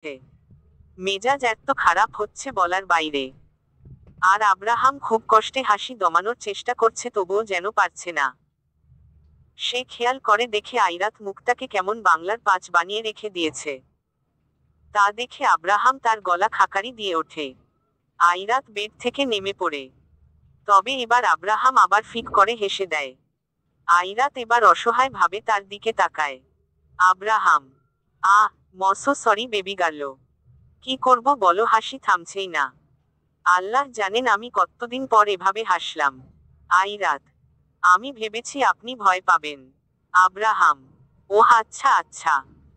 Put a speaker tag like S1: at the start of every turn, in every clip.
S1: মেজাজ এত খারাপ হচ্ছে বলার বাইরে। আর আব্রাহাম খুব কষ্টে হাসি দমানোর চেষ্টা করছে, তবুও যেন পারছে না। সে খেয়াল করে দেখে আইরাত মুখটাকে কেমন বাংলার পাঁচ বানিয়ে রেখে দিয়েছে। তা দেখে আব্রাহাম তার গলা খাকারি দিয়ে ওঠে। আইরাত বেড থেকে নেমে পড়ে। তবে এবার আব্রাহাম আবার ফিক করে হেসে দেয়। আইরাত এবার অসহায় ভাবে তার দিকে তাকায়। আব্রাহাম, মসো সরি বেবি গার্ল। কি করব বলো, হাসি থামছেই না। আল্লাহ জানেন আমি কতদিন পর এভাবে হাসলাম। আইরাত, আমি ভেবেছি আপনি ভয় পাবেন। আব্রাহাম, ও আচ্ছা আচ্ছা,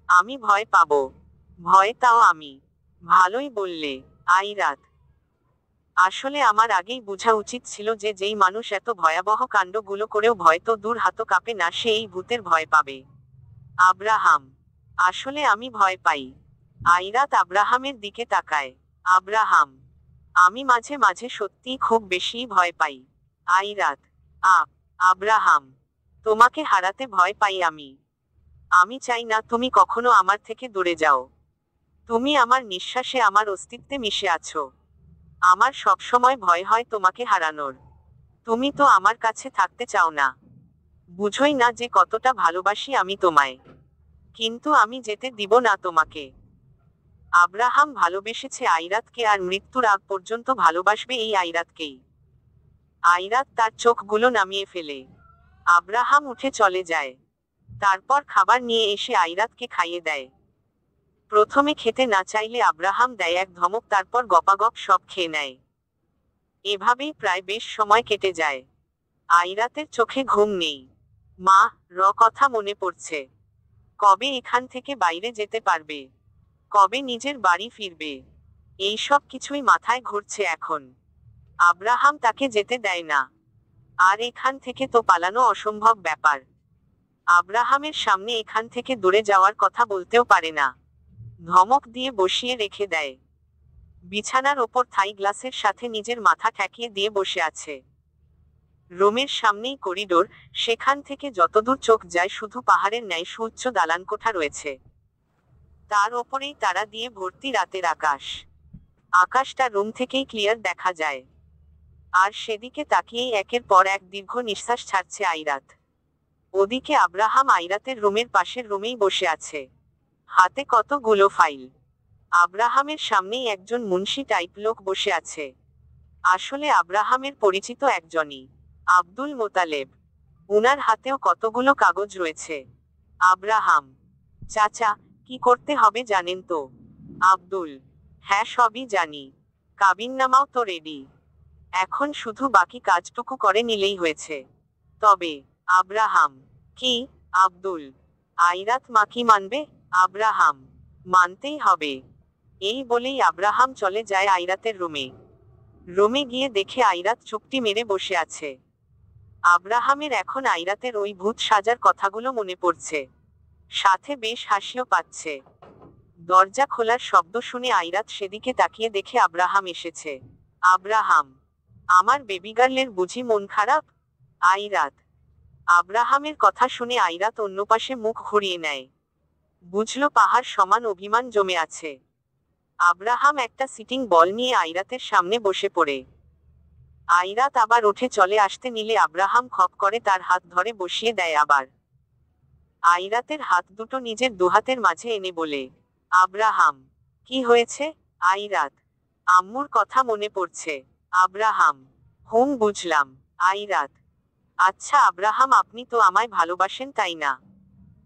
S1: আমি ভয় পাবো। ভয় তাও আমি। ভালোই বললে। আইরাত, আসলে আমার আগেই বোঝা উচিত ছিল যে যেই মানুষ এত ভয়াবহ কাণ্ডগুলো করেও ভয় তো দূর হাত কাঁপে না, সে এই ভূতের ভয় পাবে। আব্রাহাম, আসলে আমি ভয় পাই। আইরাত আব্রাহামের দিকে তাকায়। আব্রাহাম, আমি মাঝে মাঝে সত্যিই খুব বেশিই ভয় পাই। আইরাত, আ আব্রাহাম, তোমাকে হারাতে ভয় পাই আমি। আমি চাই না তুমি কখনো আমার থেকে দূরে যাও। তুমি আমার নিঃশ্বাসে, আমার অস্তিত্বে মিশে আছো। আমার সবসময় ভয় হয় তোমাকে হারানোর। তুমি তো আমার কাছে থাকতে চাও না। বুঝোই না যে কতটা ভালোবাসি আমি তোমায়। কিন্তু আমি যেতে দিব না তোমাকে। আব্রাহাম ভালোবেসেছে আইরাতকে, আর মৃত্যুর আগ পর্যন্ত ভালোবাসবে এই আইরাতকেই। আইরাত তার চোখগুলো নামিয়ে ফেলে। আব্রাহাম উঠে চলে যায়। তারপর খাবার নিয়ে এসে আইরাতকে খাইয়ে দেয়। প্রথমে খেতে না চাইলে আব্রাহাম দেয় এক ধমক, তারপর গপাগপ সব খেয়ে নেয়। এভাবেই প্রায় বেশ সময় কেটে যায়। আইরাতের চোখে ঘুম নেই। মা কথা মনে পড়ছে। কবে এখান থেকে বাইরে যেতে পারবে, কবে নিজের বাড়ি ফিরবে, এই সব কিছুই মাথায় ঘুরছে এখন। আব্রাহাম তাকে যেতে দেয় না। আর এখান থেকে তো পালানো অসম্ভব ব্যাপার। আব্রাহামের সামনে এখান থেকে দূরে যাওয়ার কথা বলতেও পারে না। ধমক দিয়ে বসিয়ে রেখে দেয়। বিছানার ওপর থাই গ্লাসের সাথে নিজের মাথা ঠেকিয়ে দিয়ে বসে আছে। রুমের সামনেই করিডোর, সেখান থেকে যতদূর চোখ যায় শুধু পাহাড়ের ন্যায় সুউচ্চ দালানকোঠা রয়েছে। তার ওপরেই তারা দিয়ে ভর্তি রাতের আকাশ। আকাশটা রুম থেকেই ক্লিয়ার দেখা যায়। আর সেদিকে তাকিয়েই একের পর এক দীর্ঘ নিঃশ্বাস ছাড়ছে আইরাত। ওদিকে আব্রাহাম আইরাতের রুমের পাশের রুমেই বসে আছে। হাতে কতগুলো ফাইল। আব্রাহামের সামনেই একজন মুন্সি টাইপ লোক বসে আছে। আসলে আব্রাহামের পরিচিত একজনই, আব্দুল মোতালেব। উনার হাতেও কতগুলো কাগজ রয়েছে। আব্রাহাম, চাচা, কি করতে হবে জানেন তো? আব্দুল, হ্যাঁ সবই জানি। কাবিননামাও তো রেডি। এখন শুধু বাকি কাজটুকু করে নিলেই হয়েছে। তবে আব্রাহাম, কি? আব্দুল, আইরাত মা কি মানবে? আব্রাহাম, মানতেই হবে। এই বলেই আব্রাহাম চলে যায় আইরাতের রুমে। রুমে গিয়ে দেখে আইরাত চুপটি মেরে বসে আছে। আব্রাহামের এখন আইরাতের ওই ভূত সাজার কথাগুলো মনে পড়ছে। সাথে বেশ হাসিও পাচ্ছে। দরজা খোলার শব্দ শুনে আইরাত সেদিকে তাকিয়ে দেখে আব্রাহাম এসেছে। আব্রাহাম, আমার বেবিগার্লের বুঝি মন খারাপ? আইরাত। আব্রাহামের কথা শুনে আইরাত অন্য পাশে মুখ ঘুরিয়ে নেয়। বুঝলো পাহাড় সমান অভিমান জমে আছে। আব্রাহাম একটা সিটিং বল নিয়ে আইরাতের সামনে বসে পড়ে। আইরাত আবার উঠে চলে আসতে নিলে আব্রাহাম খপ করে তার হাত ধরে বসিয়ে দেয় আবার। আইরাতের হাত দুটো নিজের দুহাতের মাঝে এনে বলে, আব্রাহাম, কি হয়েছে? আইরাত, আম্মুর কথা মনে পড়ছে। আব্রাহাম, হুম বুঝলাম। আইরাত, আচ্ছা আব্রাহাম, আপনি তো আমায় ভালোবাসেন তাই না?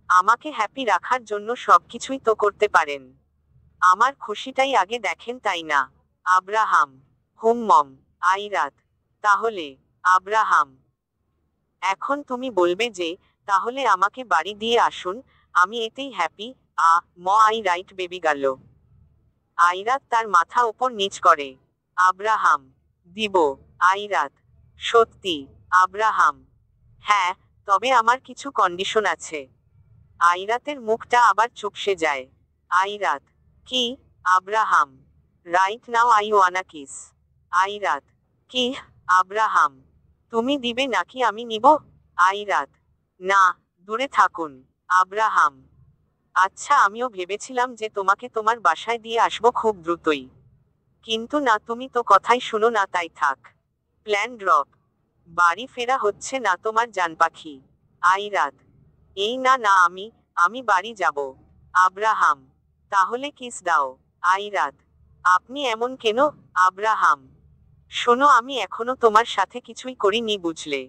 S1: আমাকে হ্যাপি রাখার জন্য সবকিছুই তো করতে পারেন। আমার খুশিটাই আগে দেখেন তাই না? আব্রাহাম, হুম মম। আইরাত, তাহলে? আব্রাহাম, এখন তুমি বলবে যে, তাহলে আমাকে বাড়ি দিয়ে আসুন, আমি এতেই happy. I right baby girl? Airat তার মাথা ওপর নিচ করে। আব্রাহাম, দিব। আইরাত, সত্যি? আব্রাহাম, হ্যাঁ, তবে আমার কিছু কন্ডিশন আছে। আইরাতের মুখটা আবার চুপসে যায়। আইরাত, কি? Abraham, right now I wanna kiss. Airat, কি? আব্রাহাম, তুমি দিবে নাকি আমি নিব? আইরাত, না, দূরে থাকুন। আব্রাহাম, আচ্ছা, আমিও ভেবেছিলাম যে তোমাকে তোমার বাসায় দিয়ে আসবো খুব দ্রুতই, কিন্তু না, তুমি তো কথাই শুনো না, তাই থাক। Plan drop. বাড়ি ফেরা হচ্ছে না তোমার জান পাখি। আইরাত: এই না না, আমি বাড়ি যাব। আব্রাহাম: তাহলে কিস দাও। আইরাত: আপনি এমন কেন? আব্রাহাম: শোনো, আমি এখনো তোমার সাথে কিছুই করিনি, বুঝলে?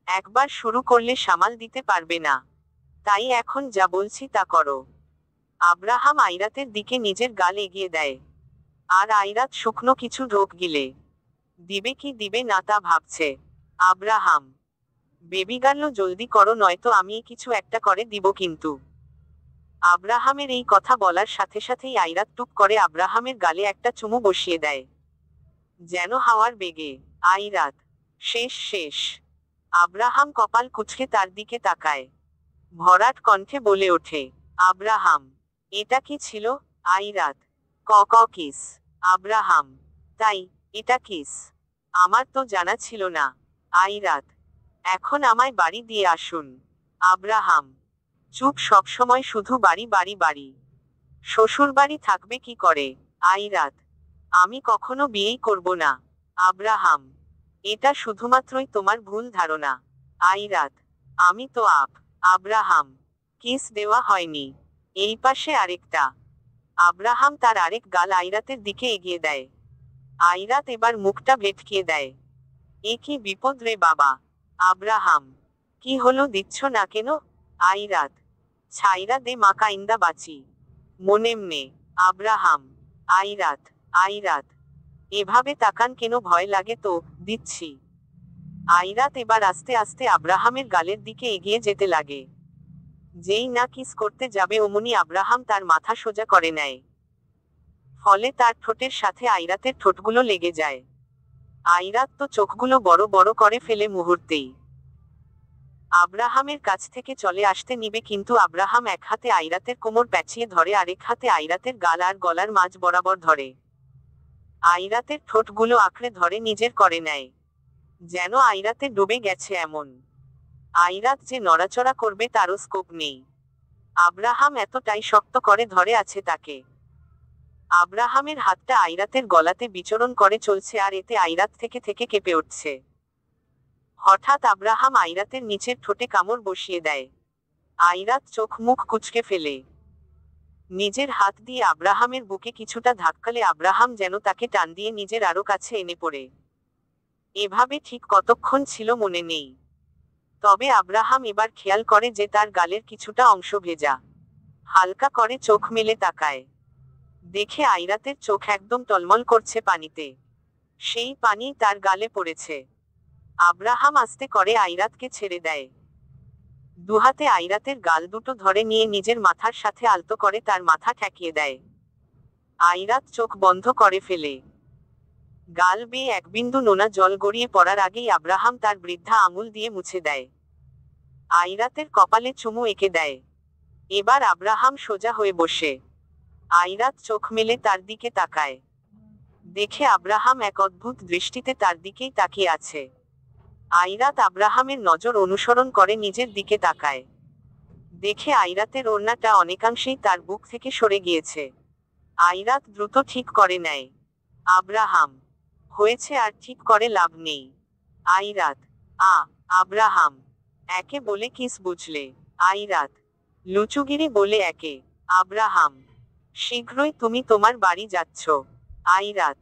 S1: একবার শুরু করলে সামাল দিতে পারবে না, তাই এখন যা বলছি তা করো। আব্রাহাম আইরাতের দিকে নিজের গাল এগিয়ে দেয়, আর আইরাত শুকনো কিছু ঢোক গিলে দিবে কি দিবে না তা ভাবছে। আব্রাহাম: বেবি গার্ল, জলদি করো, নয়তো আমি কিছু একটা করে দিব কিন্তু। আব্রাহামের এই কথা বলার সাথে সাথেই আইরাত টুক করে আব্রাহামের গালে একটা চুমু বসিয়ে দেয়, যেন হাওয়ার বেগে। আইরাত: শেষ শেষ। আব্রাহাম কপাল কুঁচকে তার দিকে তাকায়, ভরাট কণ্ঠে বলে ওঠে, আব্রাহাম, এটা কি ছিল? আইরাত: কিস। আব্রাহাম: তাই, এটা কিস? আমার তো জানা ছিল না। আইরাত: এখন আমায় বাড়ি দিয়ে আসুন। আব্রাহাম: চুপ, সবসময় শুধু বাড়ি বাড়ি বাড়ি। শ্বশুরবাড়ি থাকবে কি করে? আইরাত: আমি কখনো বিয়েই করব না। আব্রাহাম: এটা শুধুমাত্রই তোমার ভুল ধারণা। আইরাত: আমি তো আব্রাহাম: কিস দেওয়া হয়নি। এই পাশে আরেকটা। আব্রাহাম তার আরেক গাল আইরাতের দিকে এগিয়ে দেয়। আইরাত এবার মুখটা ভেটকিয়ে দেয়। এ কি বিপদ রে বাবা! আব্রাহাম: কি হলো, দিচ্ছ না কেন? আইরাত: ছাইরা দে মা, কাইন্দা বাঁচি মনেমনে। আব্রাহাম: আইরাত, আইরাত, এভাবে তাকান কেন? ভয় লাগে তো, দিচ্ছি। আইরাত এবার আস্তে আস্তে আব্রাহামের গালের দিকে এগিয়ে যেতে লাগে। যেই না কিস করতে যাবে অমনি আব্রাহাম তার মাথা সোজা করে নেয়, ফলে তার ঠোঁটের সাথে আইরাতের ঠোঁটগুলো লেগে যায়। আইরাত তো চোখগুলো বড় বড় করে ফেলে মুহূর্তেই। আব্রাহামের কাছ থেকে চলে আসতে নিবে, কিন্তু আব্রাহাম এক হাতে আইরাতের কোমর প্যাঁচিয়ে ধরে, আরেক হাতে আইরাতের গাল আর গলার মাঝ বরাবর ধরে। আইরাতের ঠোঁটগুলো আঁকড়ে ধরে নিজের করে নেয়, যেন আইরাতে ডুবে গেছে এমন। আইরাত যে নড়াচড়া করবে তারও স্কোপ নেই। আব্রাহাম এতটাই শক্ত করে ধরে আছে তাকে। আব্রাহামের হাতটা আইরাতের গলাতে বিচরণ করে চলছে, আর এতে আইরাত থেকে থেকে কেঁপে উঠছে। হঠাৎ আব্রাহাম আইরাতের নিচের ঠোঁটে কামড় বসিয়ে দেয়। আইরাত চোখ মুখ কুঁচকে ফেলে। নিজের হাত দিয়ে আব্রাহামের বুকে কিছুটা ধাক্কালে আব্রাহাম যেন তাকে টান দিয়ে নিজের আরো কাছে এনে পড়ে। এভাবে ঠিক কতক্ষণ ছিল মনে নেই, তবে আব্রাহাম এবার খেয়াল করে যে তার গালের কিছুটা অংশ ভেজা। হালকা করে চোখ মেলে তাকায়, দেখে আইরাতের চোখ একদম টলমল করছে পানিতে। সেই পানি তার গালে পড়েছে। আব্রাহাম আস্তে করে আইরাতকে ছেড়ে দেয়। দুহাতে আইরাতের গাল দুটো ধরে নিয়ে নিজের মাথার সাথে আলতো করে তার মাথা ঠেকিয়ে দেয়। আইরাত চোখ বন্ধ করে ফেলে। গাল বেয়ে এক বিন্দু নোনা জল গড়িয়ে পড়ার আগেই আব্রাহাম তার বৃদ্ধা আঙুল দিয়ে মুছে দেয়। আইরাতের কপালে চুমু এঁকে দেয়। এবার আব্রাহাম সোজা হয়ে বসে। আইরাত চোখ মেলে তার দিকে তাকায়, দেখে আব্রাহাম এক অদ্ভুত দৃষ্টিতে তার দিকেই তাকিয়ে আছে। আইরাত আব্রাহামের নজর অনুসরণ করে নিজের দিকে তাকায়, দেখে আইরাতের ওড়নাটা অনেকাংশেই তার বুক থেকে সরে গিয়েছে। আইরাত দ্রুত ঠিক করে নেয়, আব্রাহাম, হয়েছে, আর ঠিক করে লাভ নেই। আইরাত: আব্রাহাম, একে বলে কিস, বুঝলে? আইরাত: লুচুগিরি বলে একে। আব্রাহাম: শীঘ্রই তুমি তোমার বাড়ি যাচ্ছ? আইরাত: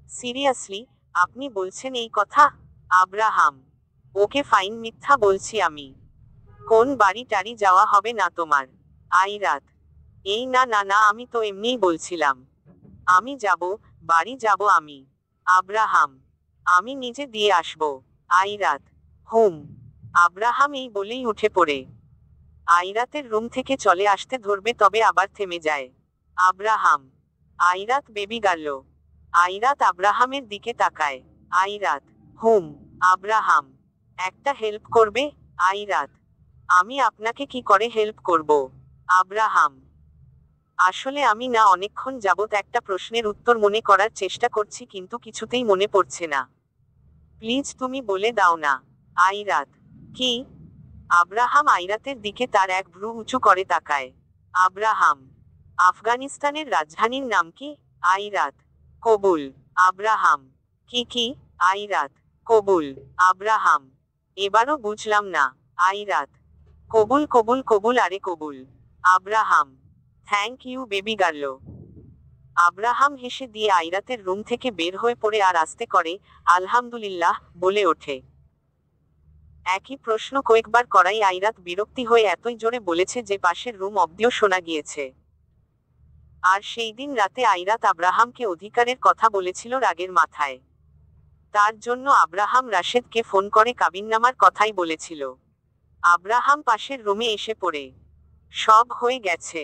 S1: সিরিয়াসলি, আপনি বলছেন এই কথা? আব্রাহাম: ওকে ফাইন, মিথ্যা বলছি আমি। কোন বাড়ি টাড়ি যাওয়া হবে না তোমার। আইরাত: এই না না না, আমি তো এমনিই বলছিলাম। আমি যাব, বাড়ি যাব আমি। আব্রাহাম: আমি নিজে দিয়ে আসব। আইরাত: হুম। আব্রাহাম এই বলেই উঠে পড়ে আইরাতের রুম থেকে চলে আসতে ধরবে, তবে আবার থেমে যায়। Abraham: Airat baby girl. Airat আব্রাহামের দিকে তাকায়। আইরাত: হুম। আব্রাহাম: একটা হেল্প করবে? আইরাত: আমি আপনাকে কি করে হেল্প করব? আব্রাহাম: আসলে আমি না অনেকক্ষণ যাবত একটা প্রশ্নের উত্তর মনে করার চেষ্টা করছি, কিন্তু কিছুতেই মনে পড়ছে না। প্লিজ তুমি বলে দাও না। আইরাত: কি? আব্রাহাম আইরাতের দিকে তার এক ভ্রু উঁচু করে তাকায়। আব্রাহাম, আফগানিস্তানের রাজধানীর নাম কি? আইরাত, কবুল। আব্রাহাম, কি? আইরাত, কবুল। আব্রাহাম, এবারও বুঝলাম না। আইরাত, কবুল কবুল কবুল আরে কবুল। Abraham, thank you baby girl. Abraham হেসে দিয়ে আইরাতের রুম থেকে বের হয়ে পড়ে আর আস্তে করে আলহামদুলিল্লাহ বলে ওঠে। একই প্রশ্ন কয়েকবার করাই আইরাত বিরক্তি হয়ে এতই জোরে বলেছে যে পাশের রুম অব্দিও শোনা গিয়েছে। আর সেই দিন রাতে আইরাত আব্রাহামকে অধিকারের কথা বলেছিল রাগের মাথায়। তার জন্য আব্রাহাম রাশেদকে ফোন করে কাবিননামার কথাই বলেছিল। আব্রাহাম পাশের রুমে এসে পড়ে। সব হয়ে গেছে,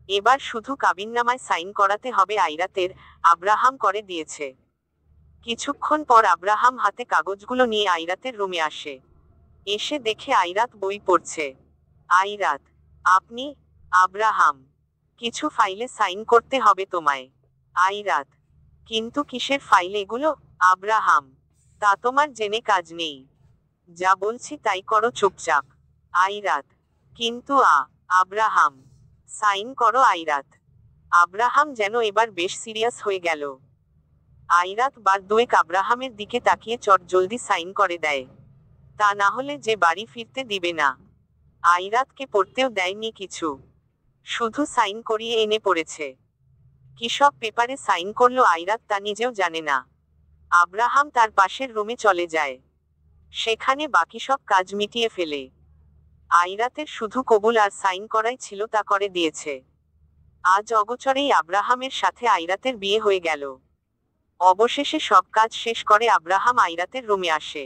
S1: এবার শুধু কাবিননামায় সাইন করাতে হবে আইরাতের। আব্রাহাম করে দিয়েছে। কিছুক্ষণ পর আব্রাহাম হাতে কাগজগুলো নিয়ে আইরাতের রুমে আসে। এসে দেখে আইরাত বই পড়ছে। আইরাত, আপনি? আব্রাহাম, কিছু ফাইলে সাইন করতে হবে তোমায়। আইরাত, কিন্তু কিসের ফাইল এগুলো? আব্রাহাম, তা তোমার জেনে কাজ নেই। যা বলছি তাই করো চুপচাপ। আইরাত, কিন্তু আব্রাহাম, সাইন করো আইরাত। আব্রাহাম যেন এবার বেশ সিরিয়াস হয়ে গেল। আইরাত বার দুয়েক আব্রাহামের দিকে তাকিয়ে চট জলদি সাইন করে দেয়। তা না হলে যে বাড়ি ফিরতে দিবে না। আইরাতকে পড়তেও দেয়নি কিছু, শুধু সাইন করিয়ে এনে পড়েছে। কি সব পেপারে সাইন করলো আইরাত তা নিজেও জানে না। আব্রাহাম তার পাশের রুমে চলে যায়। সেখানে বাকি সব কাজ মিটিয়ে ফেলে। আইরাতের শুধু কবুল আর সাইন করাই ছিল, তা করে দিয়েছে। আজ অগোচরেই আব্রাহামের সাথে আইরাতের বিয়ে হয়ে গেল। অবশেষে সব কাজ শেষ করে আব্রাহাম আইরাতের রুমে আসে।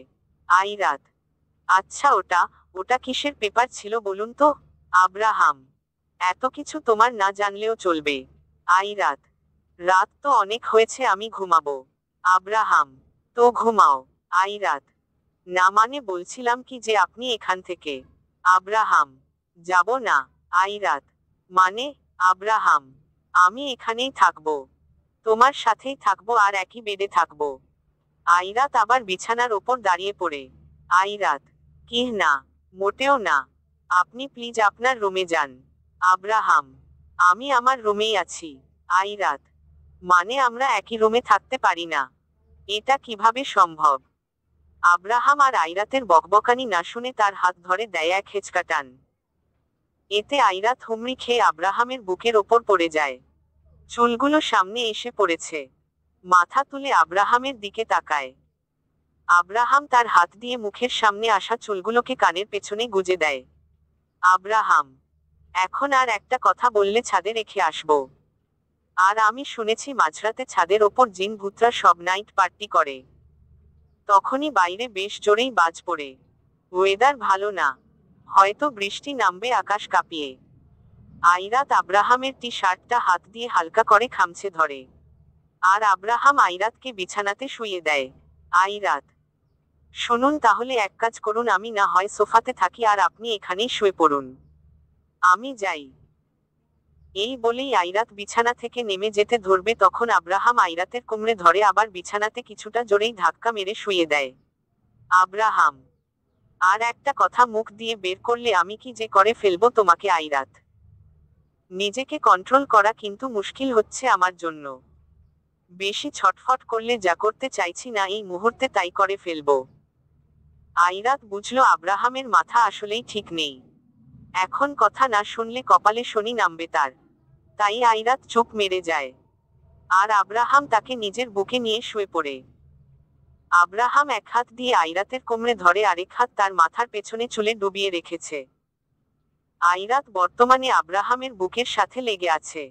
S1: আইরাত, আচ্ছা ওটা কিসের পেপার ছিল বলুন তো? আব্রাহাম, এত কিছু তোমার না জানলেও চলবে। আইরাত, রাত তো অনেক হয়েছে, আমি ঘুমাবো। আব্রাহাম, তো ঘুমাও। আইরাত, না মানে বলছিলাম কি যে আপনি এখান থেকে। আব্রাহাম, যাব না। আইরাত, মানে? আব্রাহাম, আমি এখানেই থাকবো, তোমার সাথেই থাকবো আর একই বেডে থাকবো। আইরাত আবার বিছানার ওপর দাঁড়িয়ে পড়ে। আইরাত, কি না, মোটেও না। আপনি প্লিজ আপনার রুমে যান। আব্রাহাম, আমি আমার রুমেই আছি। আইরাত, মানে আমরা একই রুমে থাকতে পারি না? এটা কিভাবে সম্ভব? আব্রাহাম আর আইরাতের বকবকানি না শুনে তার হাত ধরে দেয় এক হেঁচকা টান। এতে আইরাত হুমড়ি খেয়ে আব্রাহামের বুকের ওপর পড়ে যায়। চুলগুলো সামনে এসে পড়েছে। মাথা তুলে আব্রাহামের দিকে তাকায়। আব্রাহাম তার হাত দিয়ে মুখের সামনে আসা চুলগুলোকে কানের পেছনে গুজে দেয়। আব্রাহাম, এখন আর একটা কথা বললে ছাদে রেখে আসবো। আর আমি শুনেছি মাঝরাতে ছাদের ওপর জিন ভূতরা সব নাইট পার্টি করে। তখনই বাইরে বেশ জোরেই বাজ পড়ে। ওয়েদার ভালো না, হয়তো বৃষ্টি নামবে আকাশ কাঁপিয়ে। আইরাত আব্রাহামের টি শার্টটা হাত দিয়ে হালকা করে খামছে ধরে। আর আব্রাহাম আইরাতকে বিছানাতে শুইয়ে দেয়। আইরাত, শুনুন তাহলে এক কাজ করুন, আমি না হয় সোফাতে থাকি আর আপনি এখানেই শুয়ে পড়ুন। আমি যাই। এই বলেই আইরাত বিছানা থেকে নেমে যেতে ধরবে তখন আব্রাহাম আইরাতের কোমরে ধরে আবার বিছানাতে কিছুটা জোরেই ধাক্কা মেরে শুইয়ে দেয়। আব্রাহাম, আর একটা কথা মুখ দিয়ে বের করলে আমি কি যে করে ফেলবো তোমাকে। আইরাত, নিজেকে কন্ট্রোল করা কিন্তু মুশকিল হচ্ছে আমার জন্য। বেশি ছটফট করলে যা করতে চাইছি না এই মুহূর্তে তাই করে ফেলবো। আইরাত বুঝলো আব্রাহামের মাথা আসলেই ঠিক নেই। এখন কথা না শুনলে কপালে শনি নামবে তার। তাই আইরাত চুপ মেরে যায়। আর আব্রাহাম তাকে নিজের বুকে নিয়ে শুয়ে পড়ে। আব্রাহাম এক হাত দিয়ে আইরাতের কোমরে ধরে আরেক হাত তার মাথার পেছনে চুলে ডুবিয়ে রেখেছে। আইরাত বর্তমানে আব্রাহামের বুকের সাথে লেগে আছে।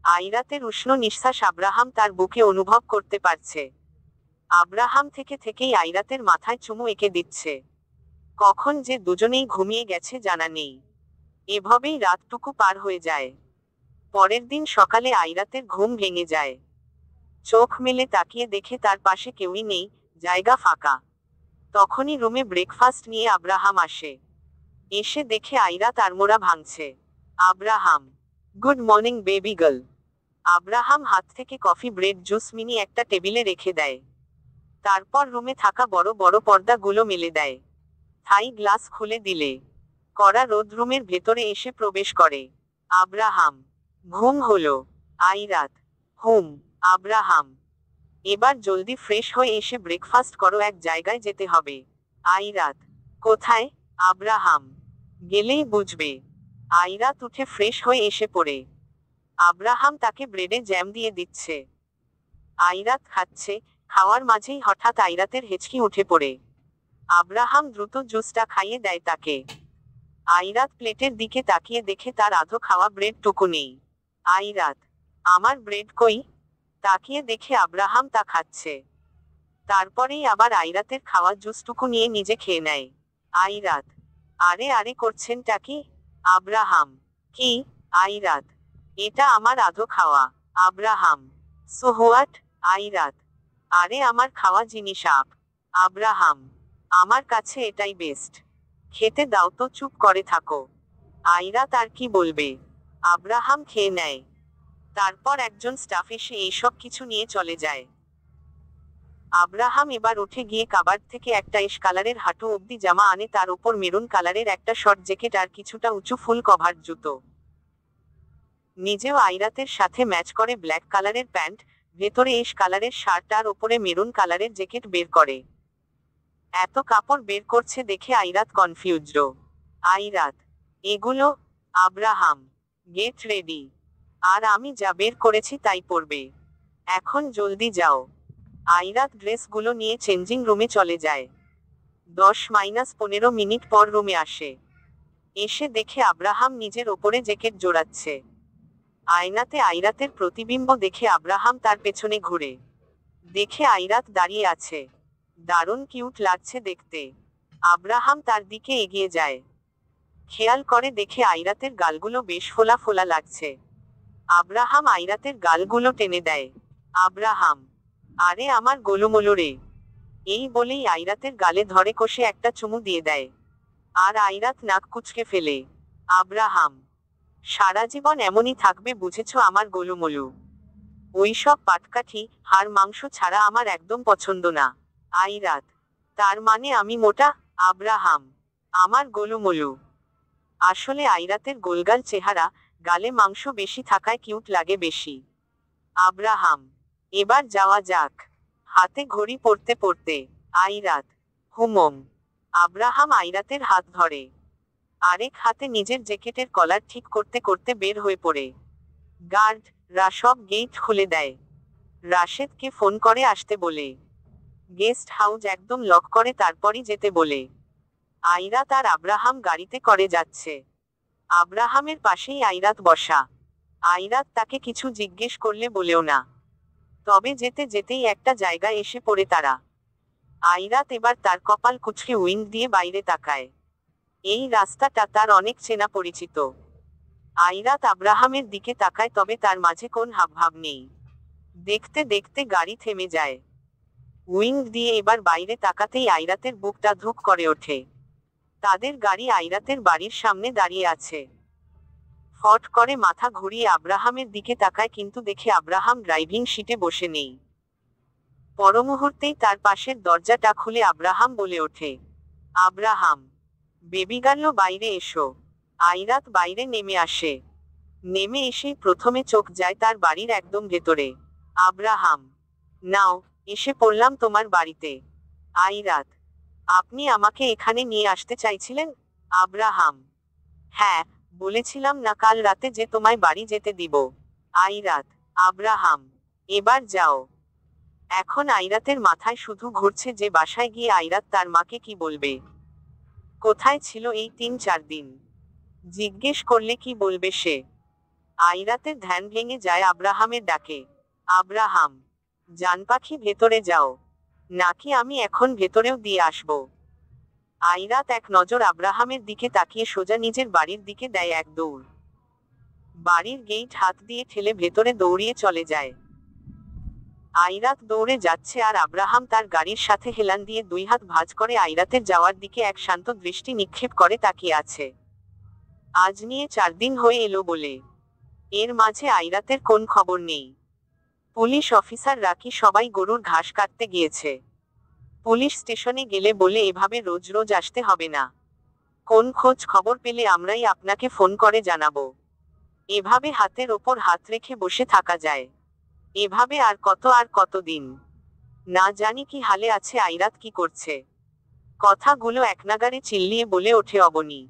S1: আইরাতের উষ্ণ নিঃশ্বাস আব্রাহাম তার বুকে অনুভব করতে পারছে। আব্রাহাম থেকে থেকেই আইরাতের মাথায় চুমু এঁকে দিচ্ছে। কখন যে দুজনেই ঘুমিয়ে গেছে জানা নেই। এভাবেই রাতটুকু পার হয়ে যায়। পরের দিন সকালে আইরাতের ঘুম ভেঙে যায়। চোখ মেলে তাকিয়ে দেখে তার পাশে কেউই নেই, জায়গা ফাঁকা। তখনই রুমে ব্রেকফাস্ট নিয়ে আব্রাহাম আসে। এসে দেখে আইরাত আড়মোড়া ভাঙছে। Abraham, good morning baby girl. Abraham হাত থেকে কফি ব্রেড জুস মিনি একটা টেবিলে রেখে দেয়। তারপর রুমে থাকা বড় বড় পর্দাগুলো মেলে দেয়। থাই গ্লাস খুলে দিলে কড়া রোদ রুমের ভেতরে এসে প্রবেশ করে। আব্রাহাম। ঘুম হলো। আইরাত। হুম। আব্রাহাম। এবার জলদি ফ্রেশ হয়ে এসে ব্রেকফাস্ট করো, এক জায়গায় যেতে হবে। আইরাত। কোথায়? আব্রাহাম। গেলেই বুঝবে। আইরাত উঠে ফ্রেশ হয়ে এসে পড়ে। আব্রাহাম তাকে ব্রেডে জ্যাম দিয়ে দিচ্ছে। আইরাত খাচ্ছে। খাওয়ার মাঝেই হঠাৎ আইরাতের হেঁচকি উঠে পড়ে। আব্রাহাম দ্রুত জুসটা খাইয়ে দেয় তাকে। আইরাত প্লেটের দিকে তাকিয়ে দেখে তার আধো খাওয়া ব্রেড টুকু নেই। আইরাত। আমার ব্রেড কই? তাকিয়ে দেখে আব্রাহাম তা খাচ্ছে। তারপরেই আবার আইরাতের খাওয়া জুসটুকু নিয়ে নিজে খেয়ে নেয়। আইরাত। আরে আরে করছেনটা কি? আব্রাহাম। কি? আইরাত। এটা আমার আধো খাওয়া। আব্রাহাম। So what? আইরাত। আরে আমার খাওয়া জিনিস আব্রাহাম। আমার কাছে এটাই বেস্ট। খেতে দাও তো, চুপ করে থাকো। আইরাত আর কি বলবে। আব্রাহাম খেয়ে নেয়। তারপর একজন স্টাফ এসে এইসব কিছু নিয়ে চলে যায়। আব্রাহাম এবার উঠে গিয়ে কাবার্ড থেকে একটা এশ কালারের হাঁটু অব্দি জামা আনে, তার উপর মেরুন কালারের একটা শর্ট জ্যাকেট আর কিছুটা উঁচু ফুল কভার জুতো। নিজেও আইরাতের সাথে ম্যাচ করে ব্ল্যাক কালারের প্যান্ট, ভেতরে এশ কালারের শার্ট আর ওপরে মেরুন কালারের জ্যাকেট বের করে। এত কাপড় বের করছে দেখে আইরাত কনফিউজড। আইরাত। এগুলো? আব্রাহাম। Get ready. আর আমি যা বের করেছি তাই পরবে। এখন জলদি যাও। আইরাত ড্রেসগুলো নিয়ে চেঞ্জিং রুমে চলে যায়। 10-15 মিনিট পর রুমে আসে। এসে দেখে আব্রাহাম নিজের ওপরে জ্যাকেট জোড়াচ্ছে। আয়নাতে আইরাতের প্রতিবিম্ব দেখে আব্রাহাম তার পেছনে ঘুরে দেখে আইরাত দাঁড়িয়ে আছে। দারুণ কিউট লাগছে দেখতে। আব্রাহাম তার দিকে এগিয়ে যায়। খেয়াল করে দেখে আইরাতের গালগুলো বেশ ফোলা ফোলা লাগছে। আব্রাহাম আইরাতের গালগুলো টেনে দেয়। আব্রাহাম। আরে আমার গোলুমোলু রে। এই বলেই আইরাতের গালে ধরে কষে একটা চুমু দিয়ে দেয়। আর আইরাত নাক কুঁচকে ফেলে। আব্রাহাম। সারা জীবন এমনই থাকবে বুঝেছো আমার গোলুমোলু। ওইসব পাটকাঠি, হাড় মাংস ছাড়া আমার একদম পছন্দ না। আইরাত। তার মানে আমি মোটা? আব্রাহাম। আমার গোলুমোলু। আসলে আইরাতের গোলগাল চেহারা, গালে মাংস বেশি থাকায় কিউট লাগে বেশি। আব্রাহাম। এবার যাওয়া যাক। হাতে ঘড়ি পড়তে পড়তে। আইরাত। হুমম। আব্রাহাম আইরাতের হাত ধরে। আরেক হাতে নিজের জ্যাকেটের কলার ঠিক করতে করতে বের হয়ে পড়ে। গার্ড রা সব গেট খুলে দেয়। রাশেদকে ফোন করে আসতে বলে। গেস্ট হাউস একদম লক করে তারপরই যেতে বলে। আইরাত আর আব্রাহাম গাড়িতে করে যাচ্ছে। আব্রাহামের পাশেই আইরাত বসা। আইরাত তাকে কিছু জিজ্ঞেস করলে বলেও না। তবে যেতে যেতেই একটা জায়গায় এসে পড়ে তারা। আইরাত এবার তার কপাল কুঁচকে উইন্ড দিয়ে বাইরে তাকায়। এই রাস্তাটা তার অনেক চেনা পরিচিত। আইরাত আব্রাহামের দিকে তাকায়, তবে তার মাঝে কোন হাবভাব নেই। দেখতে দেখতে গাড়ি থেমে যায়। উইন্ড দিয়ে এবার বাইরে তাকাতেই আইরাতের বুকটা ধুক করে ওঠে। তাদের গাড়ি আইরাতের বাড়ির সামনে দাঁড়িয়ে আছে। ফট করে মাথা ঘুরিয়ে আব্রাহামের দিকে তাকায়, কিন্তু দেখে আব্রাহাম ড্রাইভিং সিটে বসে নেই। পরমুহূর্তেই তার পাশের দরজাটা খুলে আব্রাহাম বলে ওঠে, আব্রাহাম, বেবিগার্ল বাইরে এসো। আইরাত বাইরে নেমে আসে। নেমে এসেই প্রথমে চোখ যায় তার বাড়ির একদম ভেতরে। আব্রাহাম। নাও, এসে পড়লাম তোমার বাড়িতে। আইরাত। আপনি আমাকে এখানে নিয়ে আসতে চাইছিলেন? আব্রাহাম। হ্যাঁ, বলেছিলাম না কাল রাতে যে তোমায় বাড়ি যেতে দিব। আইরাত। আব্রাহাম। এবার যাও। এখন আইরাতের মাথায় শুধু ঘুরছে যে বাসায় গিয়ে আইরাত তার মাকে কি বলবে। কোথায় ছিল এই 3-4 দিন? জিজ্ঞেস করলে কি বলবে সে? আইরাতের ধ্যান ভেঙে যায় আব্রাহামের ডাকে। আব্রাহাম। জানপাখি ভেতরে যাও। নাকি আমি এখন ভেতরেও দিয়ে আসব? আইরাত এক নজর আব্রাহামের দিকে তাকিয়ে সোজা নিজের বাড়ির দিকে দেয় এক দৌড়। বাড়ির গেট হাত দিয়ে ঠেলে ভেতরে দৌড়িয়ে চলে যায়। আইরাত দৌড়ে যাচ্ছে আর আব্রাহাম তার গাড়ির সাথে হেলান দিয়ে 2 হাত ভাঁজ করে আইরাতের যাওয়ার দিকে এক শান্ত দৃষ্টি নিক্ষেপ করে তাকিয়ে আছে। আজ নিয়ে 4 দিন হয়ে এলো বলে এর মাঝে আইরাতের কোন খবর নেই। পুলিশ অফিসাররা কি সবাই গরুর ঘাস কাটতে গিয়েছে? পুলিশ স্টেশনে গেলে বলে এভাবে রোজ রোজ আসতে হবে না। কোন খোঁজ খবর পেলে আমরাই আপনাকে ফোন করে জানাবো। এভাবে হাতের ওপর হাত রেখে বসে থাকা যায়? এভাবে আর কত দিন? না জানি কি হালে আছে আইরাত, কি করছে। কথাগুলো একনাগাড়ে চিল্লিয়ে বলে ওঠে অবনী।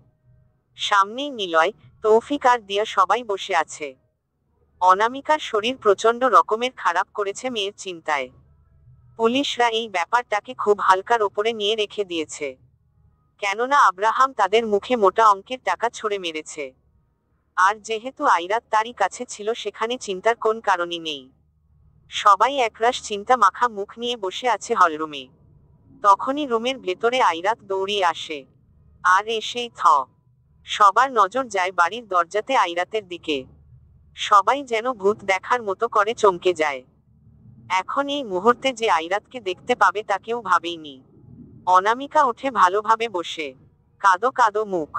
S1: সামনেই নিলয়, তৌফিক আর দিয়া সবাই বসে আছে। অনামিকার শরীর প্রচণ্ড রকমের খারাপ করেছে মেয়ের চিন্তায়। পুলিশরা এই ব্যাপারটাকে খুব হালকার ওপরে নিয়ে রেখে দিয়েছে। কেননা আব্রাহাম তাদের মুখে মোটা অঙ্কের টাকা ছুঁড়ে মেরেছে। আর যেহেতু আইরাত তারই কাছে ছিল, সেখানে চিন্তার কোন কারণই নেই। সবাই একরাশ চিন্তা মাখা মুখ নিয়ে বসে আছে হলরুমে। তখনই রুমের ভেতরে আইরাত দৌড়িয়ে আসে। আর এসেই সবার নজর যায় বাড়ির দরজাতে আইরাতের দিকে। সবাই যেন ভূত দেখার মতো করে চমকে যায়। এখন এই মুহূর্তে যে আইরাতকে দেখতে পাবে তা কেউ ভাবেইনি। অনামিকা উঠে ভালোভাবে বসে, কাদো কাদো মুখ।